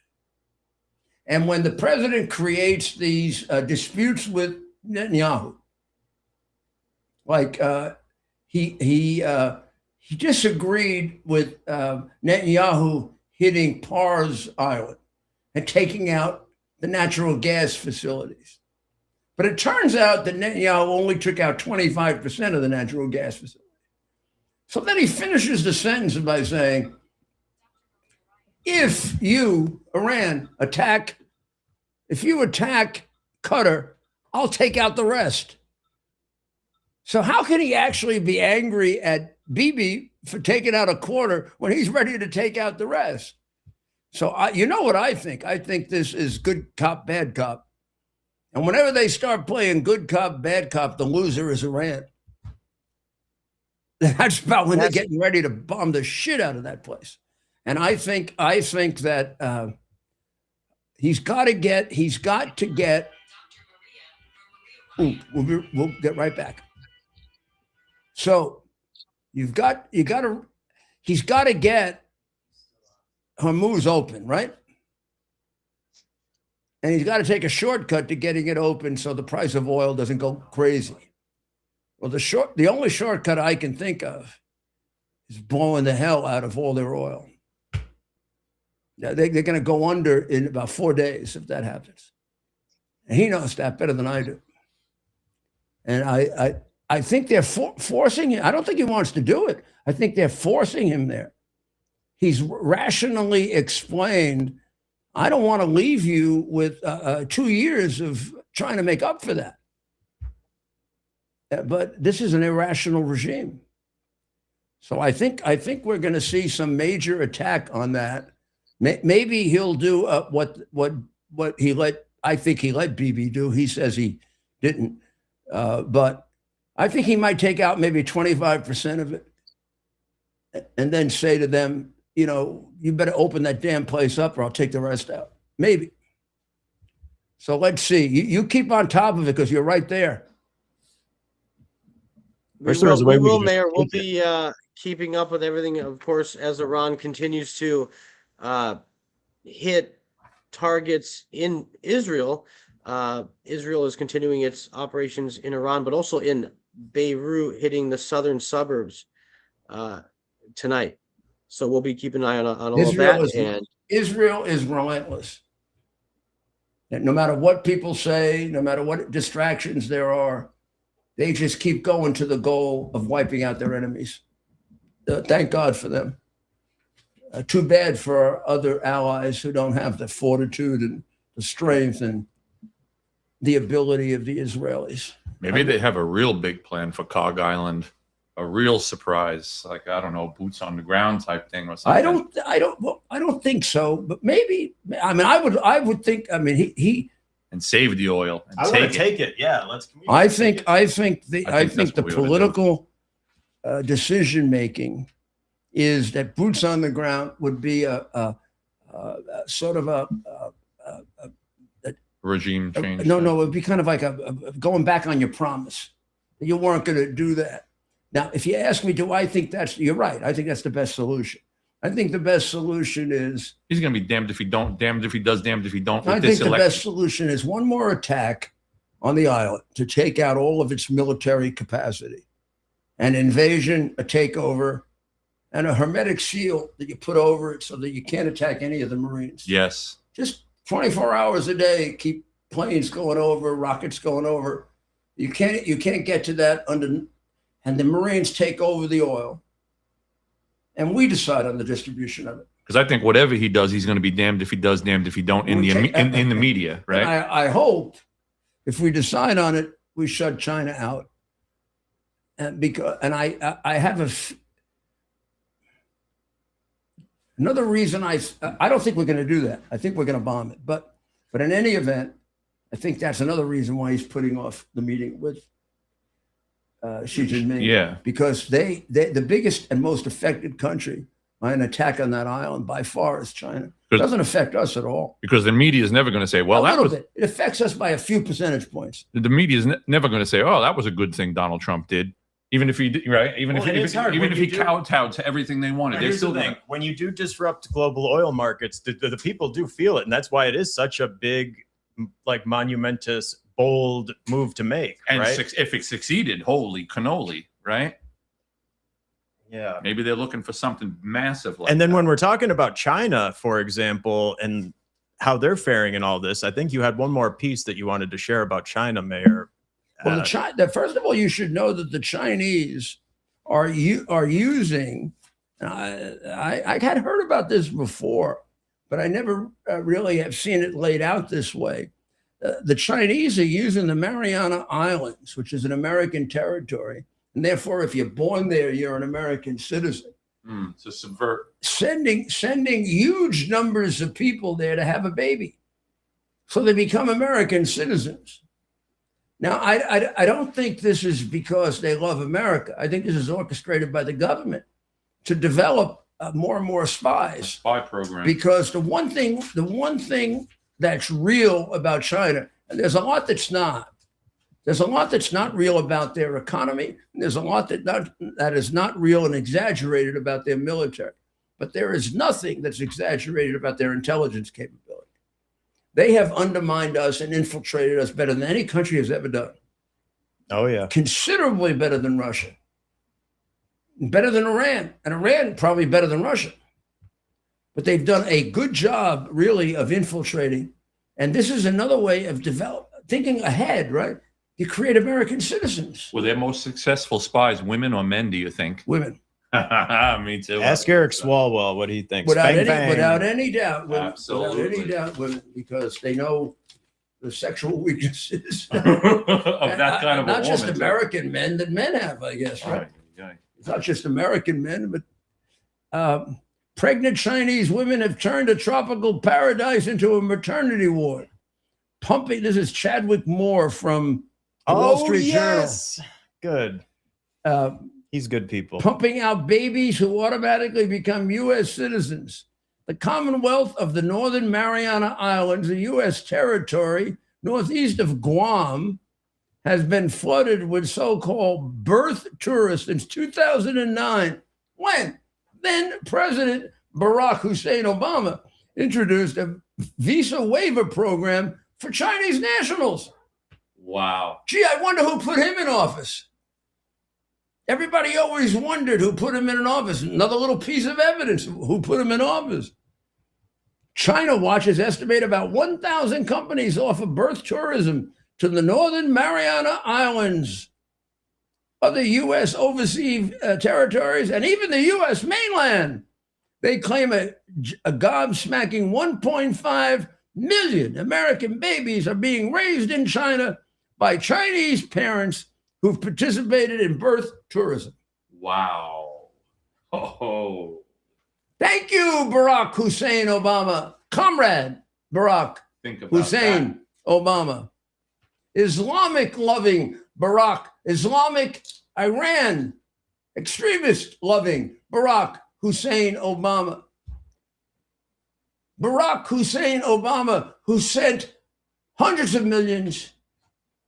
And when the president creates these disputes with Netanyahu, like he disagreed with Netanyahu hitting Pars Island and taking out the natural gas facilities. But it turns out that Netanyahu only took out 25% of the natural gas facilities. So then he finishes the sentence by saying, if you, Iran, attack Qatar, I'll take out the rest. So how can he actually be angry at Bibi for taking out a quarter when he's ready to take out the rest? So you know what I think? I think this is good cop, bad cop. And whenever they start playing good cop, bad cop, the loser is Iran. That's about when they're getting ready to bomb the shit out of that place. And I think that he's got to get. We'll get right back. So he's got to get Hormuz open, right? And he's got to take a shortcut to getting it open so the price of oil doesn't go crazy. Well, the only shortcut I can think of is blowing the hell out of all their oil. They're going to go under in about 4 days if that happens. And he knows that better than I do. And I think they're forcing him. I don't think he wants to do it. I think they're forcing him there. He's rationally explained, I don't want to leave you with 2 years of trying to make up for that. But this is an irrational regime. So I think we're going to see some major attack on that. Maybe he'll do what he let, I think he let Bibi do. He says he didn't. But I think he might take out maybe 25% of it and then say to them, you know, you better open that damn place up or I'll take the rest out. Maybe. So let's see. You keep on top of it because you're right there. We will, Mayor. We'll be keeping up with everything, of course, as Iran continues to hit targets in Israel. Israel is continuing its operations in Iran, but also in Beirut, hitting the southern suburbs tonight. So we'll be keeping an eye on all of that. Israel is relentless. And no matter what people say, no matter what distractions there are, they just keep going to the goal of wiping out their enemies. Thank God for them. Too bad for our other allies who don't have the fortitude and the strength and the ability of the Israelis. Maybe they have a real big plan for Cog Island, a real surprise, like, I don't know, boots on the ground type thing or something. I don't think so, but maybe. I mean, I would think. I mean, he and save the oil. And I want to take it. Yeah, let's. I think the political decision making is that boots on the ground would be a sort of a regime change. No, it would be kind of like a going back on your promise that you weren't going to do that. Now, if you ask me, do I think you're right. I think that's the best solution. I think the best solution is he's going to be damned if he don't, damned if he does, damned if he don't. I think the best solution is one more attack on the island to take out all of its military capacity, an invasion, a takeover, and a hermetic seal that you put over it so that you can't attack any of the Marines. Yes. Just 24 hours a day, keep planes going over, rockets going over. You can't get to that and the Marines take over the oil. And we decide on the distribution of it. Because I think whatever he does, he's going to be damned if he does, damned if he don't in the media, right? I hope if we decide on it, we shut China out. And I have another reason I don't think we're going to do that. I think we're going to bomb it. But in any event, I think that's another reason why he's putting off the meeting with Xi Jinping. Yeah. Because they the biggest and most affected country by an attack on that island by far is China. It doesn't affect us at all. Because the media is never going to say, well, it affects us by a few percentage points. The media is never going to say, oh, that was a good thing Donald Trump did. Even if he did, right? Even if he kowtowed to everything they wanted. They're still the when you do disrupt global oil markets, the people do feel it. And that's why it is such a big, like, monumentous, bold move to make. And right? If it succeeded, holy cannoli, right? Yeah. Maybe they're looking for something massive like And then that. when we're talking about China, for example, and how they're faring in all this, I think you had one more piece that you wanted to share about China, Mayor. Well, first of all, you should know that the Chinese are using. I had heard about this before, but I never really have seen it laid out this way. The Chinese are using the Mariana Islands, which is an American territory, and therefore, if you're born there, you're an American citizen. To subvert. Sending huge numbers of people there to have a baby, so they become American citizens. Now, I don't think this is because they love America. I think this is orchestrated by the government to develop more and more spies. A spy program. Because the one thing that's real about China, and there's a lot that's not. There's a lot that's not real about their economy. And there's a lot that is not real and exaggerated about their military. but there is nothing that's exaggerated about their intelligence capability. They have undermined us and infiltrated us better than any country has ever done. Oh, yeah. Considerably better than Russia. Better than Iran. And Iran probably better than Russia. But they've done a good job, really, of infiltrating. And this is another way of thinking ahead, right? You create American citizens. Were their most successful spies women or men, do you think? Women. Me too. Ask Eric Swalwell what he thinks. Without Bang, bang. any doubt. Women. Absolutely. Without any doubt, women, because they know the sexual weaknesses of that kind of a not just woman, American men that men have, I guess, right? Right. It's not just American men, but pregnant Chinese women have turned a tropical paradise into a maternity ward. Pumping, this is Chadwick Moore from the Wall Street yes. Good. Journal. He's good people. Pumping out babies who automatically become U.S. citizens. The Commonwealth of the Northern Mariana Islands, a U.S. territory northeast of Guam, has been flooded with so-called birth tourists since 2009. When then President Barack Hussein Obama introduced a visa waiver program for Chinese nationals. Wow. Gee, I wonder who put him in office. Everybody always wondered who put him in an office. Another little piece of evidence of who put him in office. China watches estimate about 1,000 companies offer birth tourism to the Northern Mariana Islands, other U.S. overseas territories, and even the U.S. mainland. They claim a gobsmacking 1.5 million American babies are being raised in China by Chinese parents who've participated in birth tourism. Wow. Oh. Thank you, Barack Hussein Obama. Comrade Barack Think about Hussein Obama. Islamic-loving Barack, Islamic Iran, extremist-loving Barack Hussein Obama. Barack Hussein Obama, who sent hundreds of millions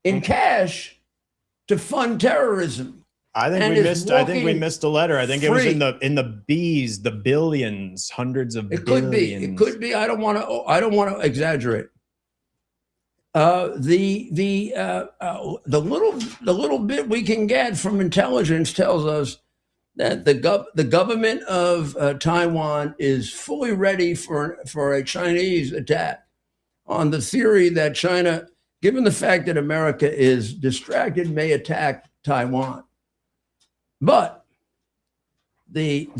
in cash to fund terrorism. I think we missed a letter. I think it was in the B's, the billions, hundreds of billions. It could be. I don't want to exaggerate. The little bit we can get from intelligence tells us that the government of Taiwan is fully ready for a Chinese attack, on the theory that China, given the fact that America is distracted, may attack Taiwan. But the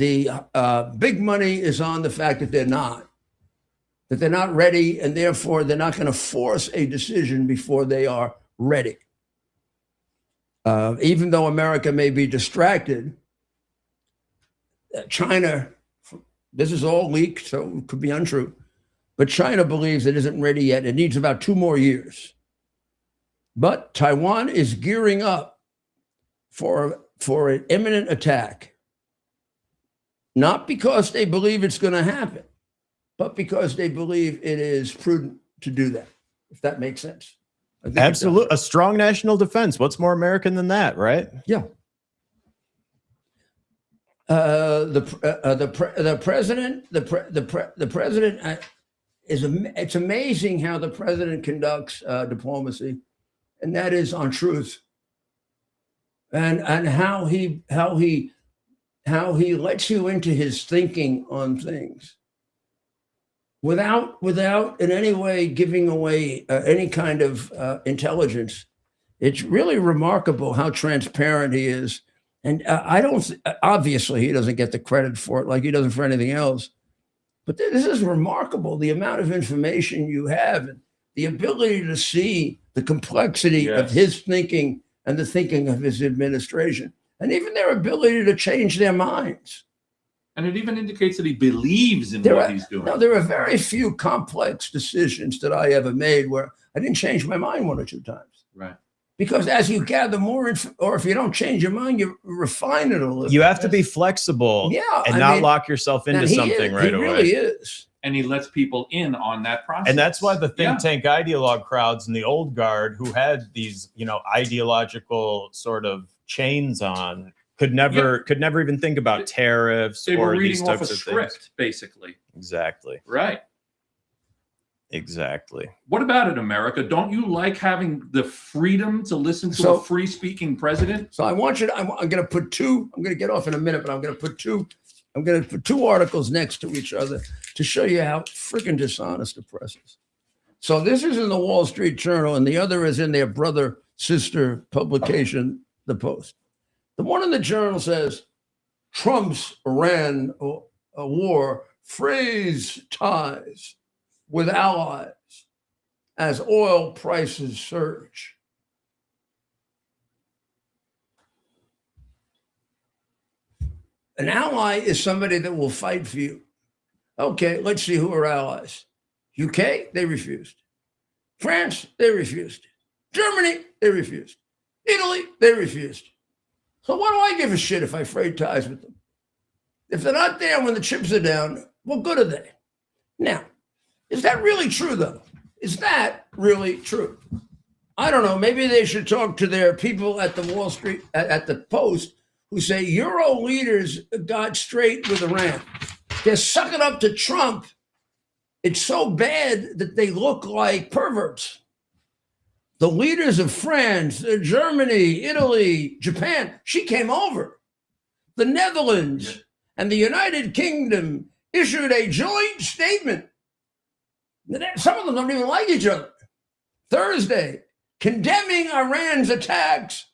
big money is on the fact that they're not ready, and therefore they're not going to force a decision before they are ready. Even though America may be distracted, China, this is all leaked, so it could be untrue, but China believes it isn't ready yet. It needs about 2 more years. But Taiwan is gearing up for an imminent attack, not because they believe it's going to happen, but because they believe it is prudent to do that, if that makes sense. Absolutely. A strong national defense. What's more American than that, right? Yeah. The president it's amazing how the president conducts diplomacy, and that is on truth. And how he lets you into his thinking on things without in any way giving away any kind of intelligence. It's really remarkable how transparent he is. And obviously he doesn't get the credit for it like he doesn't for anything else. But this is remarkable, the amount of information you have, and the ability to see the complexity of his thinking and the thinking of his administration, and even their ability to change their minds. And it even indicates that he believes in what he's doing. No, there are very few complex decisions that I ever made where I didn't change my mind 1 or 2 times. Right. Because as you gather more, or if you don't change your mind, you refine it a little. You have to be flexible, and not lock yourself into something right away. He really is. And he lets people in on that process. And that's why the think tank ideologue crowds and the old guard who had these, ideological sort of chains on, could never even think about tariffs They were or these reading off a types of script, things. basically. Exactly. Right. Exactly. What about it, America? Don't you like having the freedom to listen to So- a free-speaking president? So I want you to, I'm going to put two, I'm going to get off in a minute, but I'm going to put two articles next to each other to show you how freaking dishonest the press is. So this is in the Wall Street Journal, and the other is in their brother sister publication, The Post. The one in the Journal says Trump's Iran war frays ties with allies as oil prices surge. An ally is somebody that will fight for you. Okay, let's see who are allies. UK, they refused. France, they refused. Germany, they refused. Italy, they refused. So what do I give a shit if I fray ties with them? If they're not there when the chips are down, what good are they? Now, is that really true, though? Is that really true? I don't know. Maybe they should talk to their people at the Wall Street, at the Post, who say Euro leaders got straight with Iran. They're sucking up to Trump. It's so bad that they look like perverts. The leaders of France, Germany, Italy, Japan, she came over. The Netherlands and the United Kingdom issued a joint statement. Some of them don't even like each other. Thursday, condemning Iran's attacks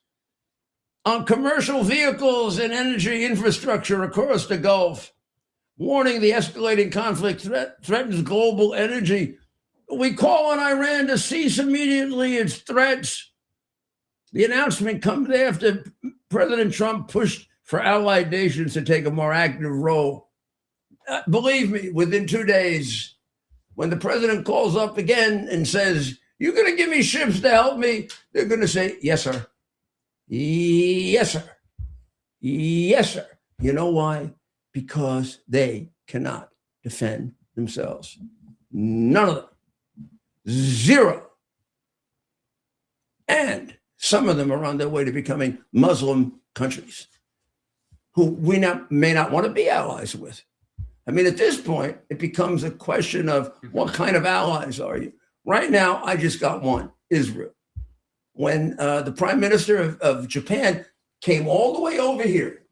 on commercial vehicles and energy infrastructure across the Gulf, warning the escalating conflict threatens global energy. We call on Iran to cease immediately its threats. The announcement comes after President Trump pushed for allied nations to take a more active role. Believe me, within 2 days, when the president calls up again and says, "You're going to give me ships to help me," they're going to say, "Yes, sir. Yes, sir. Yes, sir." You know why? Because they cannot defend themselves. None of them. Zero. And some of them are on their way to becoming Muslim countries who we may not want to be allies with. I mean, at this point, it becomes a question of what kind of allies are you? Right now, I just got one, Israel. When the prime minister of Japan came all the way over here.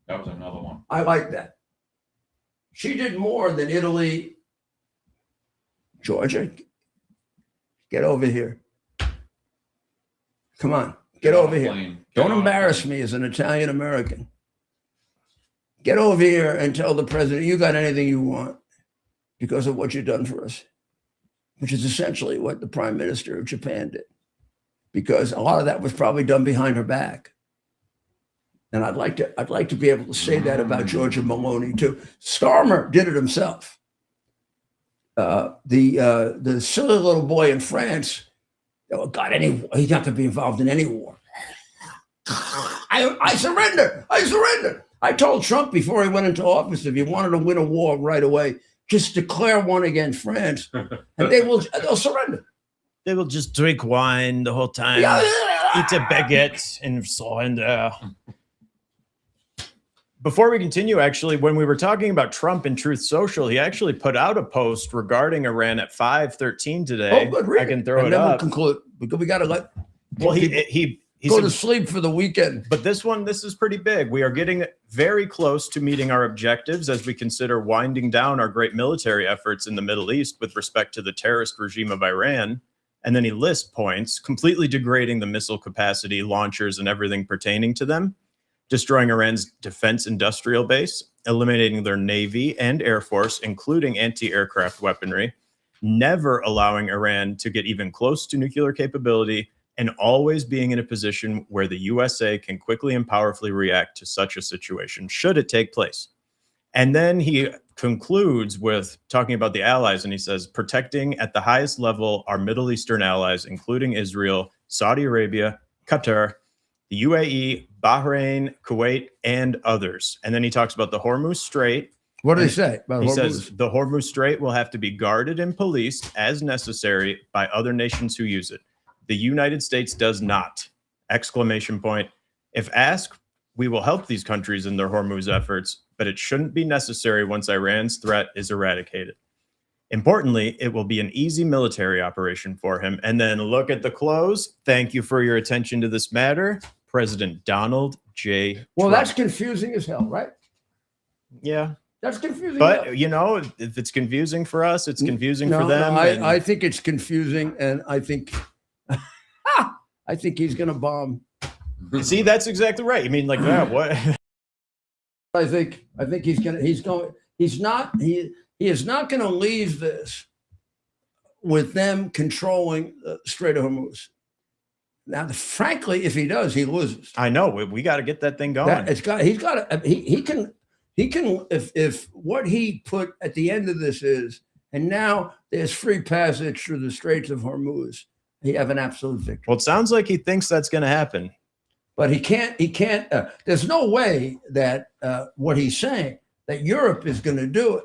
That was another one. I like that. She did more than Italy. Georgia, get over here. Come on, get over here. Don't embarrass me as an Italian American. Get over here and tell the president you got anything you want because of what you've done for us, which is essentially what the prime minister of Japan did, because a lot of that was probably done behind her back. And I'd like to be able to say that about Giorgia Meloni too. Starmer did it himself. The silly little boy in France, he's not going to be involved in any war. I surrender. I surrender. I told Trump before he went into office, if you wanted to win a war right away, just declare one against France, and they'll surrender. They will just drink wine the whole time, eat a baguette, and surrender. Before we continue, actually, when we were talking about Trump and Truth Social, he actually put out a post regarding Iran at 5:13 today. Oh, good. Read I can throw it then up. We'll conclude because we got to let. Well, he go to sleep for the weekend. But this is pretty big. We are getting very close to meeting our objectives as we consider winding down our great military efforts in the Middle East with respect to the terrorist regime of Iran. And then he lists points, completely degrading the missile capacity, launchers, and everything pertaining to them, destroying Iran's defense industrial base, eliminating their navy and air force, including anti-aircraft weaponry, never allowing Iran to get even close to nuclear capability, and always being in a position where the USA can quickly and powerfully react to such a situation, should it take place. And then he concludes with talking about the allies, and he says, protecting at the highest level our Middle Eastern allies, including Israel, Saudi Arabia, Qatar, the UAE, Bahrain, Kuwait, and others. And then he talks about the Hormuz Strait. What did he say about He Hormuz? says the Hormuz Strait will have to be guarded and policed as necessary by other nations who use it. The United States does not! Exclamation point. If asked we will help these countries in their Hormuz efforts, but it shouldn't be necessary once Iran's threat is eradicated. Importantly, it will be an easy military operation for him. And then look at the close. Thank you for your attention to this matter, President Donald J. Well, Trump. that's confusing as hell, right? Yeah. That's confusing. as hell. But, you know, if it's confusing for us, it's confusing for them. No, and I think it's confusing, and I think I think he's going to bomb. see, that's exactly right. I mean, like that. What? I think he is not going to leave this with them controlling the Strait of Hormuz. Now, frankly, if he does, he loses. I know. We got to get that thing going. He can if what he put at the end of this is, and now there's free passage through the Straits of Hormuz, he have an absolute victory. Well, it sounds like he thinks that's going to happen. But he can't, there's no way that what he's saying, that Europe is going to do it,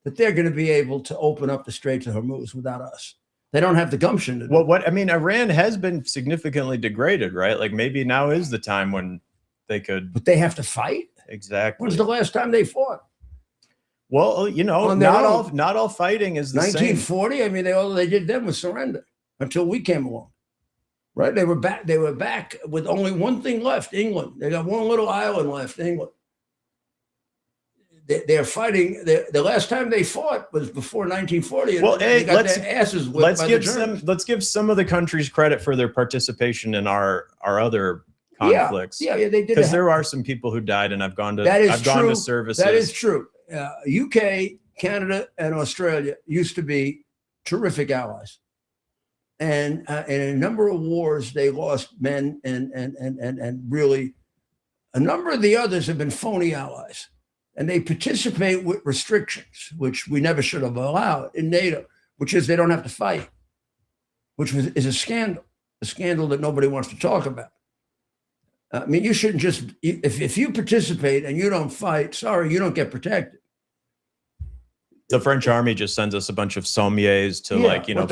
that they're going to be able to open up the Straits of Hormuz without us. They don't have the gumption to do it. Well, I mean, Iran has been significantly degraded, right? Like maybe now is the time when they could. But they have to fight? Exactly. When's the last time they fought? Well, you know, not all fighting is the 1940. same. I mean, all they did then was surrender until we came along. Right? They were back with only one thing left, England. They got one little island left, England. They're fighting. The last time they fought was before 1940. Well, they got their asses whipped by the Germans. Let's give some of the countries credit for their participation in our other conflicts. Yeah, they did. Because there are some people who died, and I've gone to services. That is true. UK, Canada, and Australia used to be terrific allies. And in a number of wars, they lost men, and really a number of the others have been phony allies. And they participate with restrictions, which we never should have allowed in NATO, which is they don't have to fight, which is a scandal that nobody wants to talk about. I mean, you shouldn't just, if you participate and you don't fight, sorry, you don't get protected. The French army just sends us a bunch of sommiers to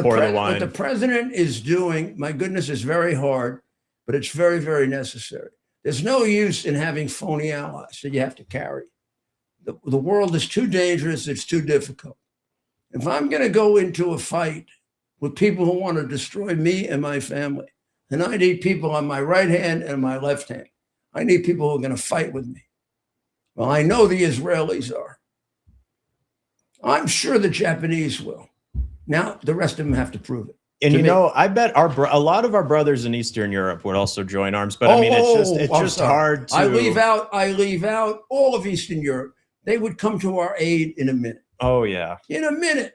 pour the wine. What the president is doing, my goodness, is very hard, but it's very, very necessary. There's no use in having phony allies that you have to carry. The world is too dangerous. It's too difficult. If I'm going to go into a fight with people who want to destroy me and my family, then I need people on my right hand and my left hand. I need people who are going to fight with me. Well, I know the Israelis are. I'm sure the Japanese will. Now, the rest of them have to prove it. And you know, I bet a lot of our brothers in Eastern Europe would also join arms. But I mean, it's just hard to. I leave out all of Eastern Europe. They would come to our aid in a minute. Oh yeah, in a minute.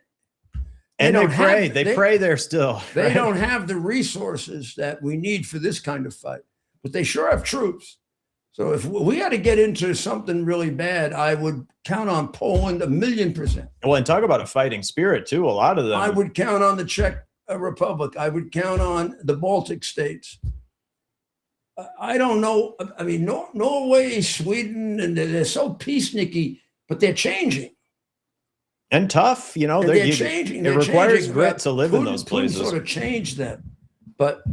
And they pray. They pray there still. They don't have the resources that we need for this kind of fight, but they sure have troops. So if we had to get into something really bad, I would count on Poland 1,000,000%. Well, and talk about a fighting spirit too. A lot of them. I would count on the Czech Republic. I would count on the Baltic states. I don't know. I mean, Norway, Sweden, and they're so peacenik-y, but they're changing. And tough, you know, they're changing. It requires grit to live in those Putin places. Sort of changed them. But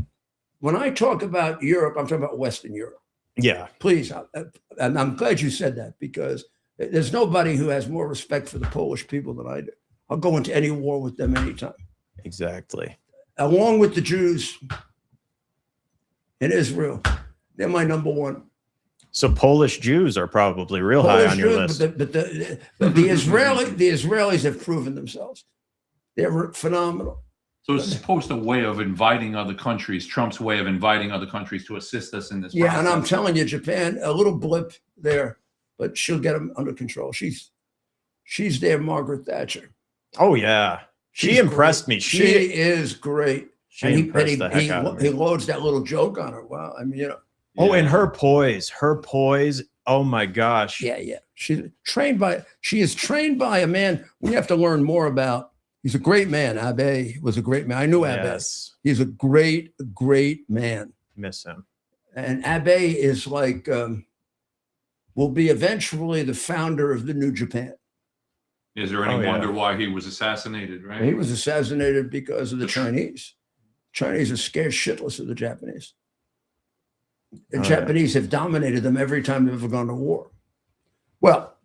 when I talk about Europe, I'm talking about Western Europe. Yeah. Please. And I'm glad you said that, because there's nobody who has more respect for the Polish people than I do. I'll go into any war with them anytime. Exactly. Along with the Jews in Israel. They're my number one. So Polish Jews are probably real high on your list. But the Israelis have proven themselves. They're phenomenal. So it's supposed a way of inviting other countries, Trump's way of inviting other countries to assist us in this process. And I'm telling you, Japan, a little blip there, but she'll get them under control. She's their Margaret Thatcher. Oh yeah, she impressed me. She is great. She impressed the heck out of me. He loads that little joke on her. Wow, I mean, you know. Oh, and her poise. Oh my gosh. Yeah. She is trained by a man we have to learn more about. He's a great man. Abe was a great man. I knew Abe. Yes. He's a great, great man. Miss him. And Abe is like, will be eventually the founder of the New Japan. Is there any wonder why he was assassinated, right? He was assassinated because of the Chinese. Chinese are scared shitless of the Japanese. The Oh, Japanese have dominated them every time they've ever gone to war. Well,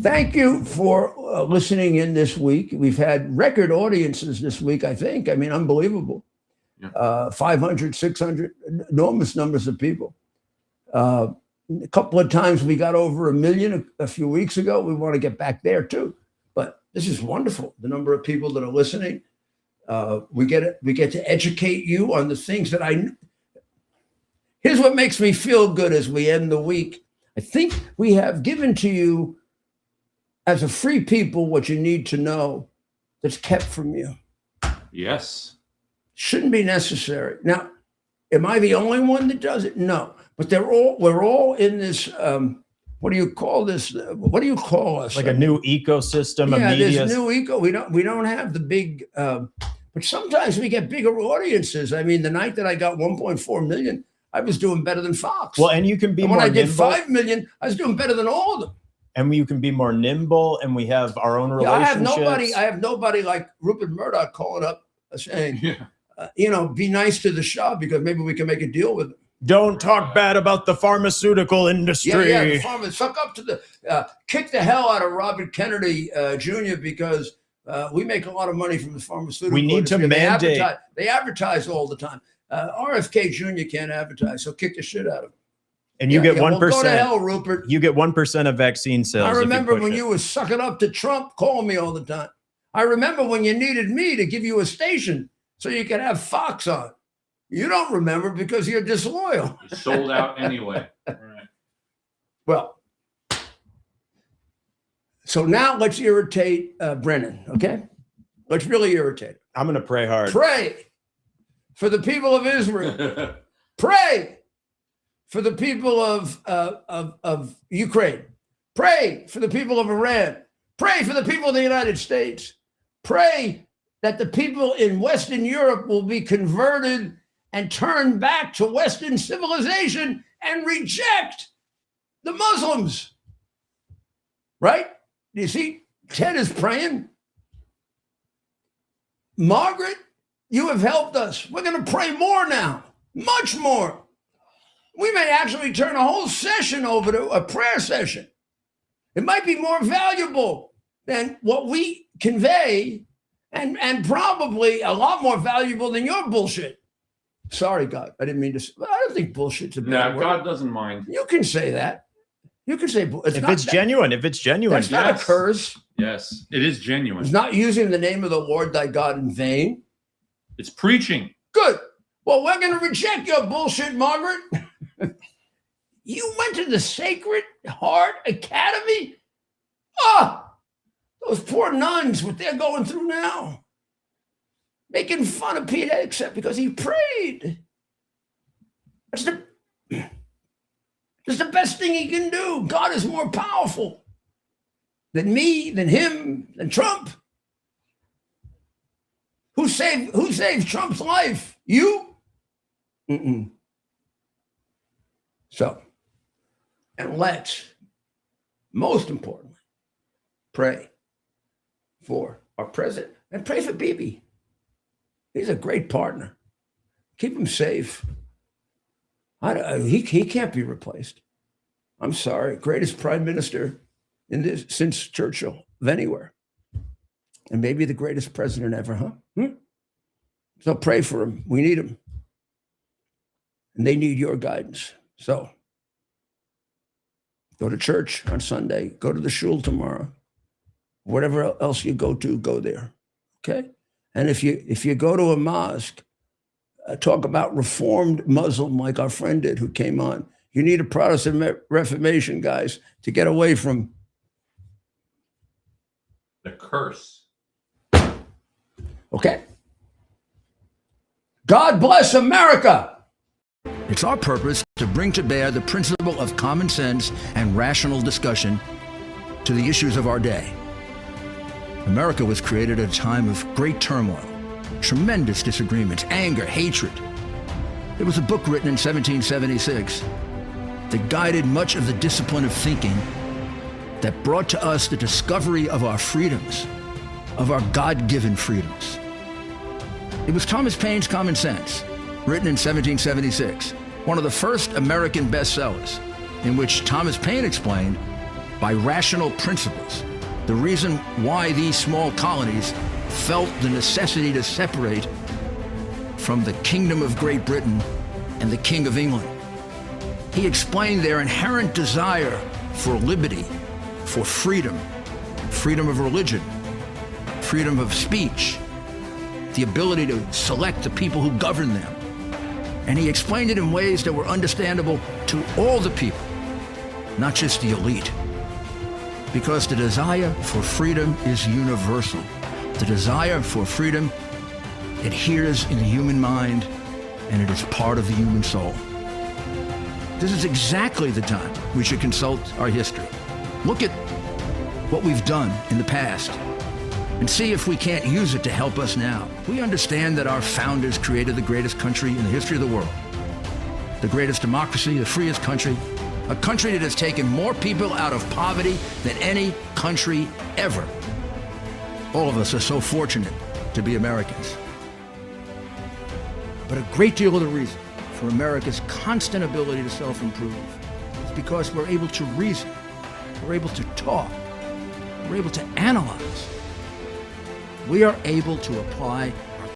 thank you for listening in this week. We've had record audiences this week, I think. I mean, unbelievable. Yeah. 500, 600, enormous numbers of people. A couple of times we got over 1 million a few weeks ago. We want to get back there too. But this is wonderful, the number of people that are listening. We get to educate you on the things that Here's what makes me feel good as we end the week. I think we have given to you, as a free people, what you need to know that's kept from you. Yes. Shouldn't be necessary. Now, am I the only one that does it? No. But we're all in this, what do you call this? What do you call us? Like a new ecosystem of Yeah, media. this new eco. We don't have the big, but sometimes we get bigger audiences. I mean, the night that I got 1.4 million, I was doing better than Fox. Well, and you can be and more when I did nimble. 5 million, I was doing better than all of them. And you can be more nimble, and we have our own Yeah, relationships. I have nobody like Rupert Murdoch calling up saying, Yeah. be nice to the Shah because maybe we can make a deal with him. Don't talk bad about the pharmaceutical industry. Yeah, the farmers suck up to the kick the hell out of Robert Kennedy Jr. because we make a lot of money from the pharmaceutical We need to industry. mandate. They advertise all the time. RFK Jr. can't advertise, so kick the shit out of him. And you get well, 1%. go to hell, Rupert. You get 1% of vaccine sales. I if you remember push when it. you were sucking up to Trump, calling me all the time. I remember when you needed me to give you a station so you could have Fox on. You don't remember because you're disloyal. You sold out anyway. All right. Well, so now let's irritate Brennan, okay? Let's really irritate him. I'm going to pray hard. Pray for the people of Israel. Pray for the people of Ukraine. Pray for the people of Iran. Pray for the people of the United States. Pray that the people in Western Europe will be converted and turn back to Western civilization and reject the Muslims. Right? Do you see? Ted is praying. Margaret, you have helped us. We're going to pray more now, much more. We may actually turn a whole session over to a prayer session. It might be more valuable than what we convey and probably a lot more valuable than your bullshit. Sorry, God. I didn't mean to. I don't think bullshit's a bad No, word. God doesn't mind. You can say that. You can say If it's genuine, That's not a Yes. curse. Yes, it is genuine. It's not using the name of the Lord thy God in vain. It's preaching. Good. Well, we're going to reject your bullshit, Margaret. You went to the Sacred Heart Academy? Ah, those poor nuns, what they're going through now. Making fun of Pete Hegseth because he prayed. That's the best thing he can do. God is more powerful than me, than him, than Trump. Who saved Trump's life? You? Mm-mm. So, and let's, most importantly, pray for our president and pray for Bibi. He's a great partner. Keep him safe. He can't be replaced. I'm sorry. Greatest prime minister since Churchill of anywhere. And maybe the greatest president ever, huh? So pray for him. We need him. And they need your guidance. So go to church on Sunday. Go to the shul tomorrow. Whatever else you go to, go there. Okay? And if you go to a mosque, talk about reformed Muslim like our friend did who came on. You need a Protestant Reformation, guys, to get away from The curse. Okay. God bless America. It's our purpose to bring to bear the principle of common sense and rational discussion to the issues of our day. America was created at a time of great turmoil, tremendous disagreements, anger, hatred. There was a book written in 1776 that guided much of the discipline of thinking that brought to us the discovery of our freedoms, of our God-given freedoms. It was Thomas Paine's Common Sense, written in 1776. one of the first American bestsellers, in which Thomas Paine explained, by rational principles, the reason why these small colonies felt the necessity to separate from the Kingdom of Great Britain and the King of England. He explained their inherent desire for liberty, for freedom, freedom of religion, freedom of speech, the ability to select the people who govern them. And he explained it in ways that were understandable to all the people, not just the elite. Because the desire for freedom is universal. The desire for freedom adheres in the human mind, and it is part of the human soul. This is exactly the time we should consult our history. Look at what we've done in the past and see if we can't use it to help us now. We understand that our founders created the greatest country in the history of the world, the greatest democracy, the freest country, a country that has taken more people out of poverty than any country ever. All of us are so fortunate to be Americans. But a great deal of the reason for America's constant ability to self-improve is because we're able to reason, we're able to talk, we're able to analyze. We are able to apply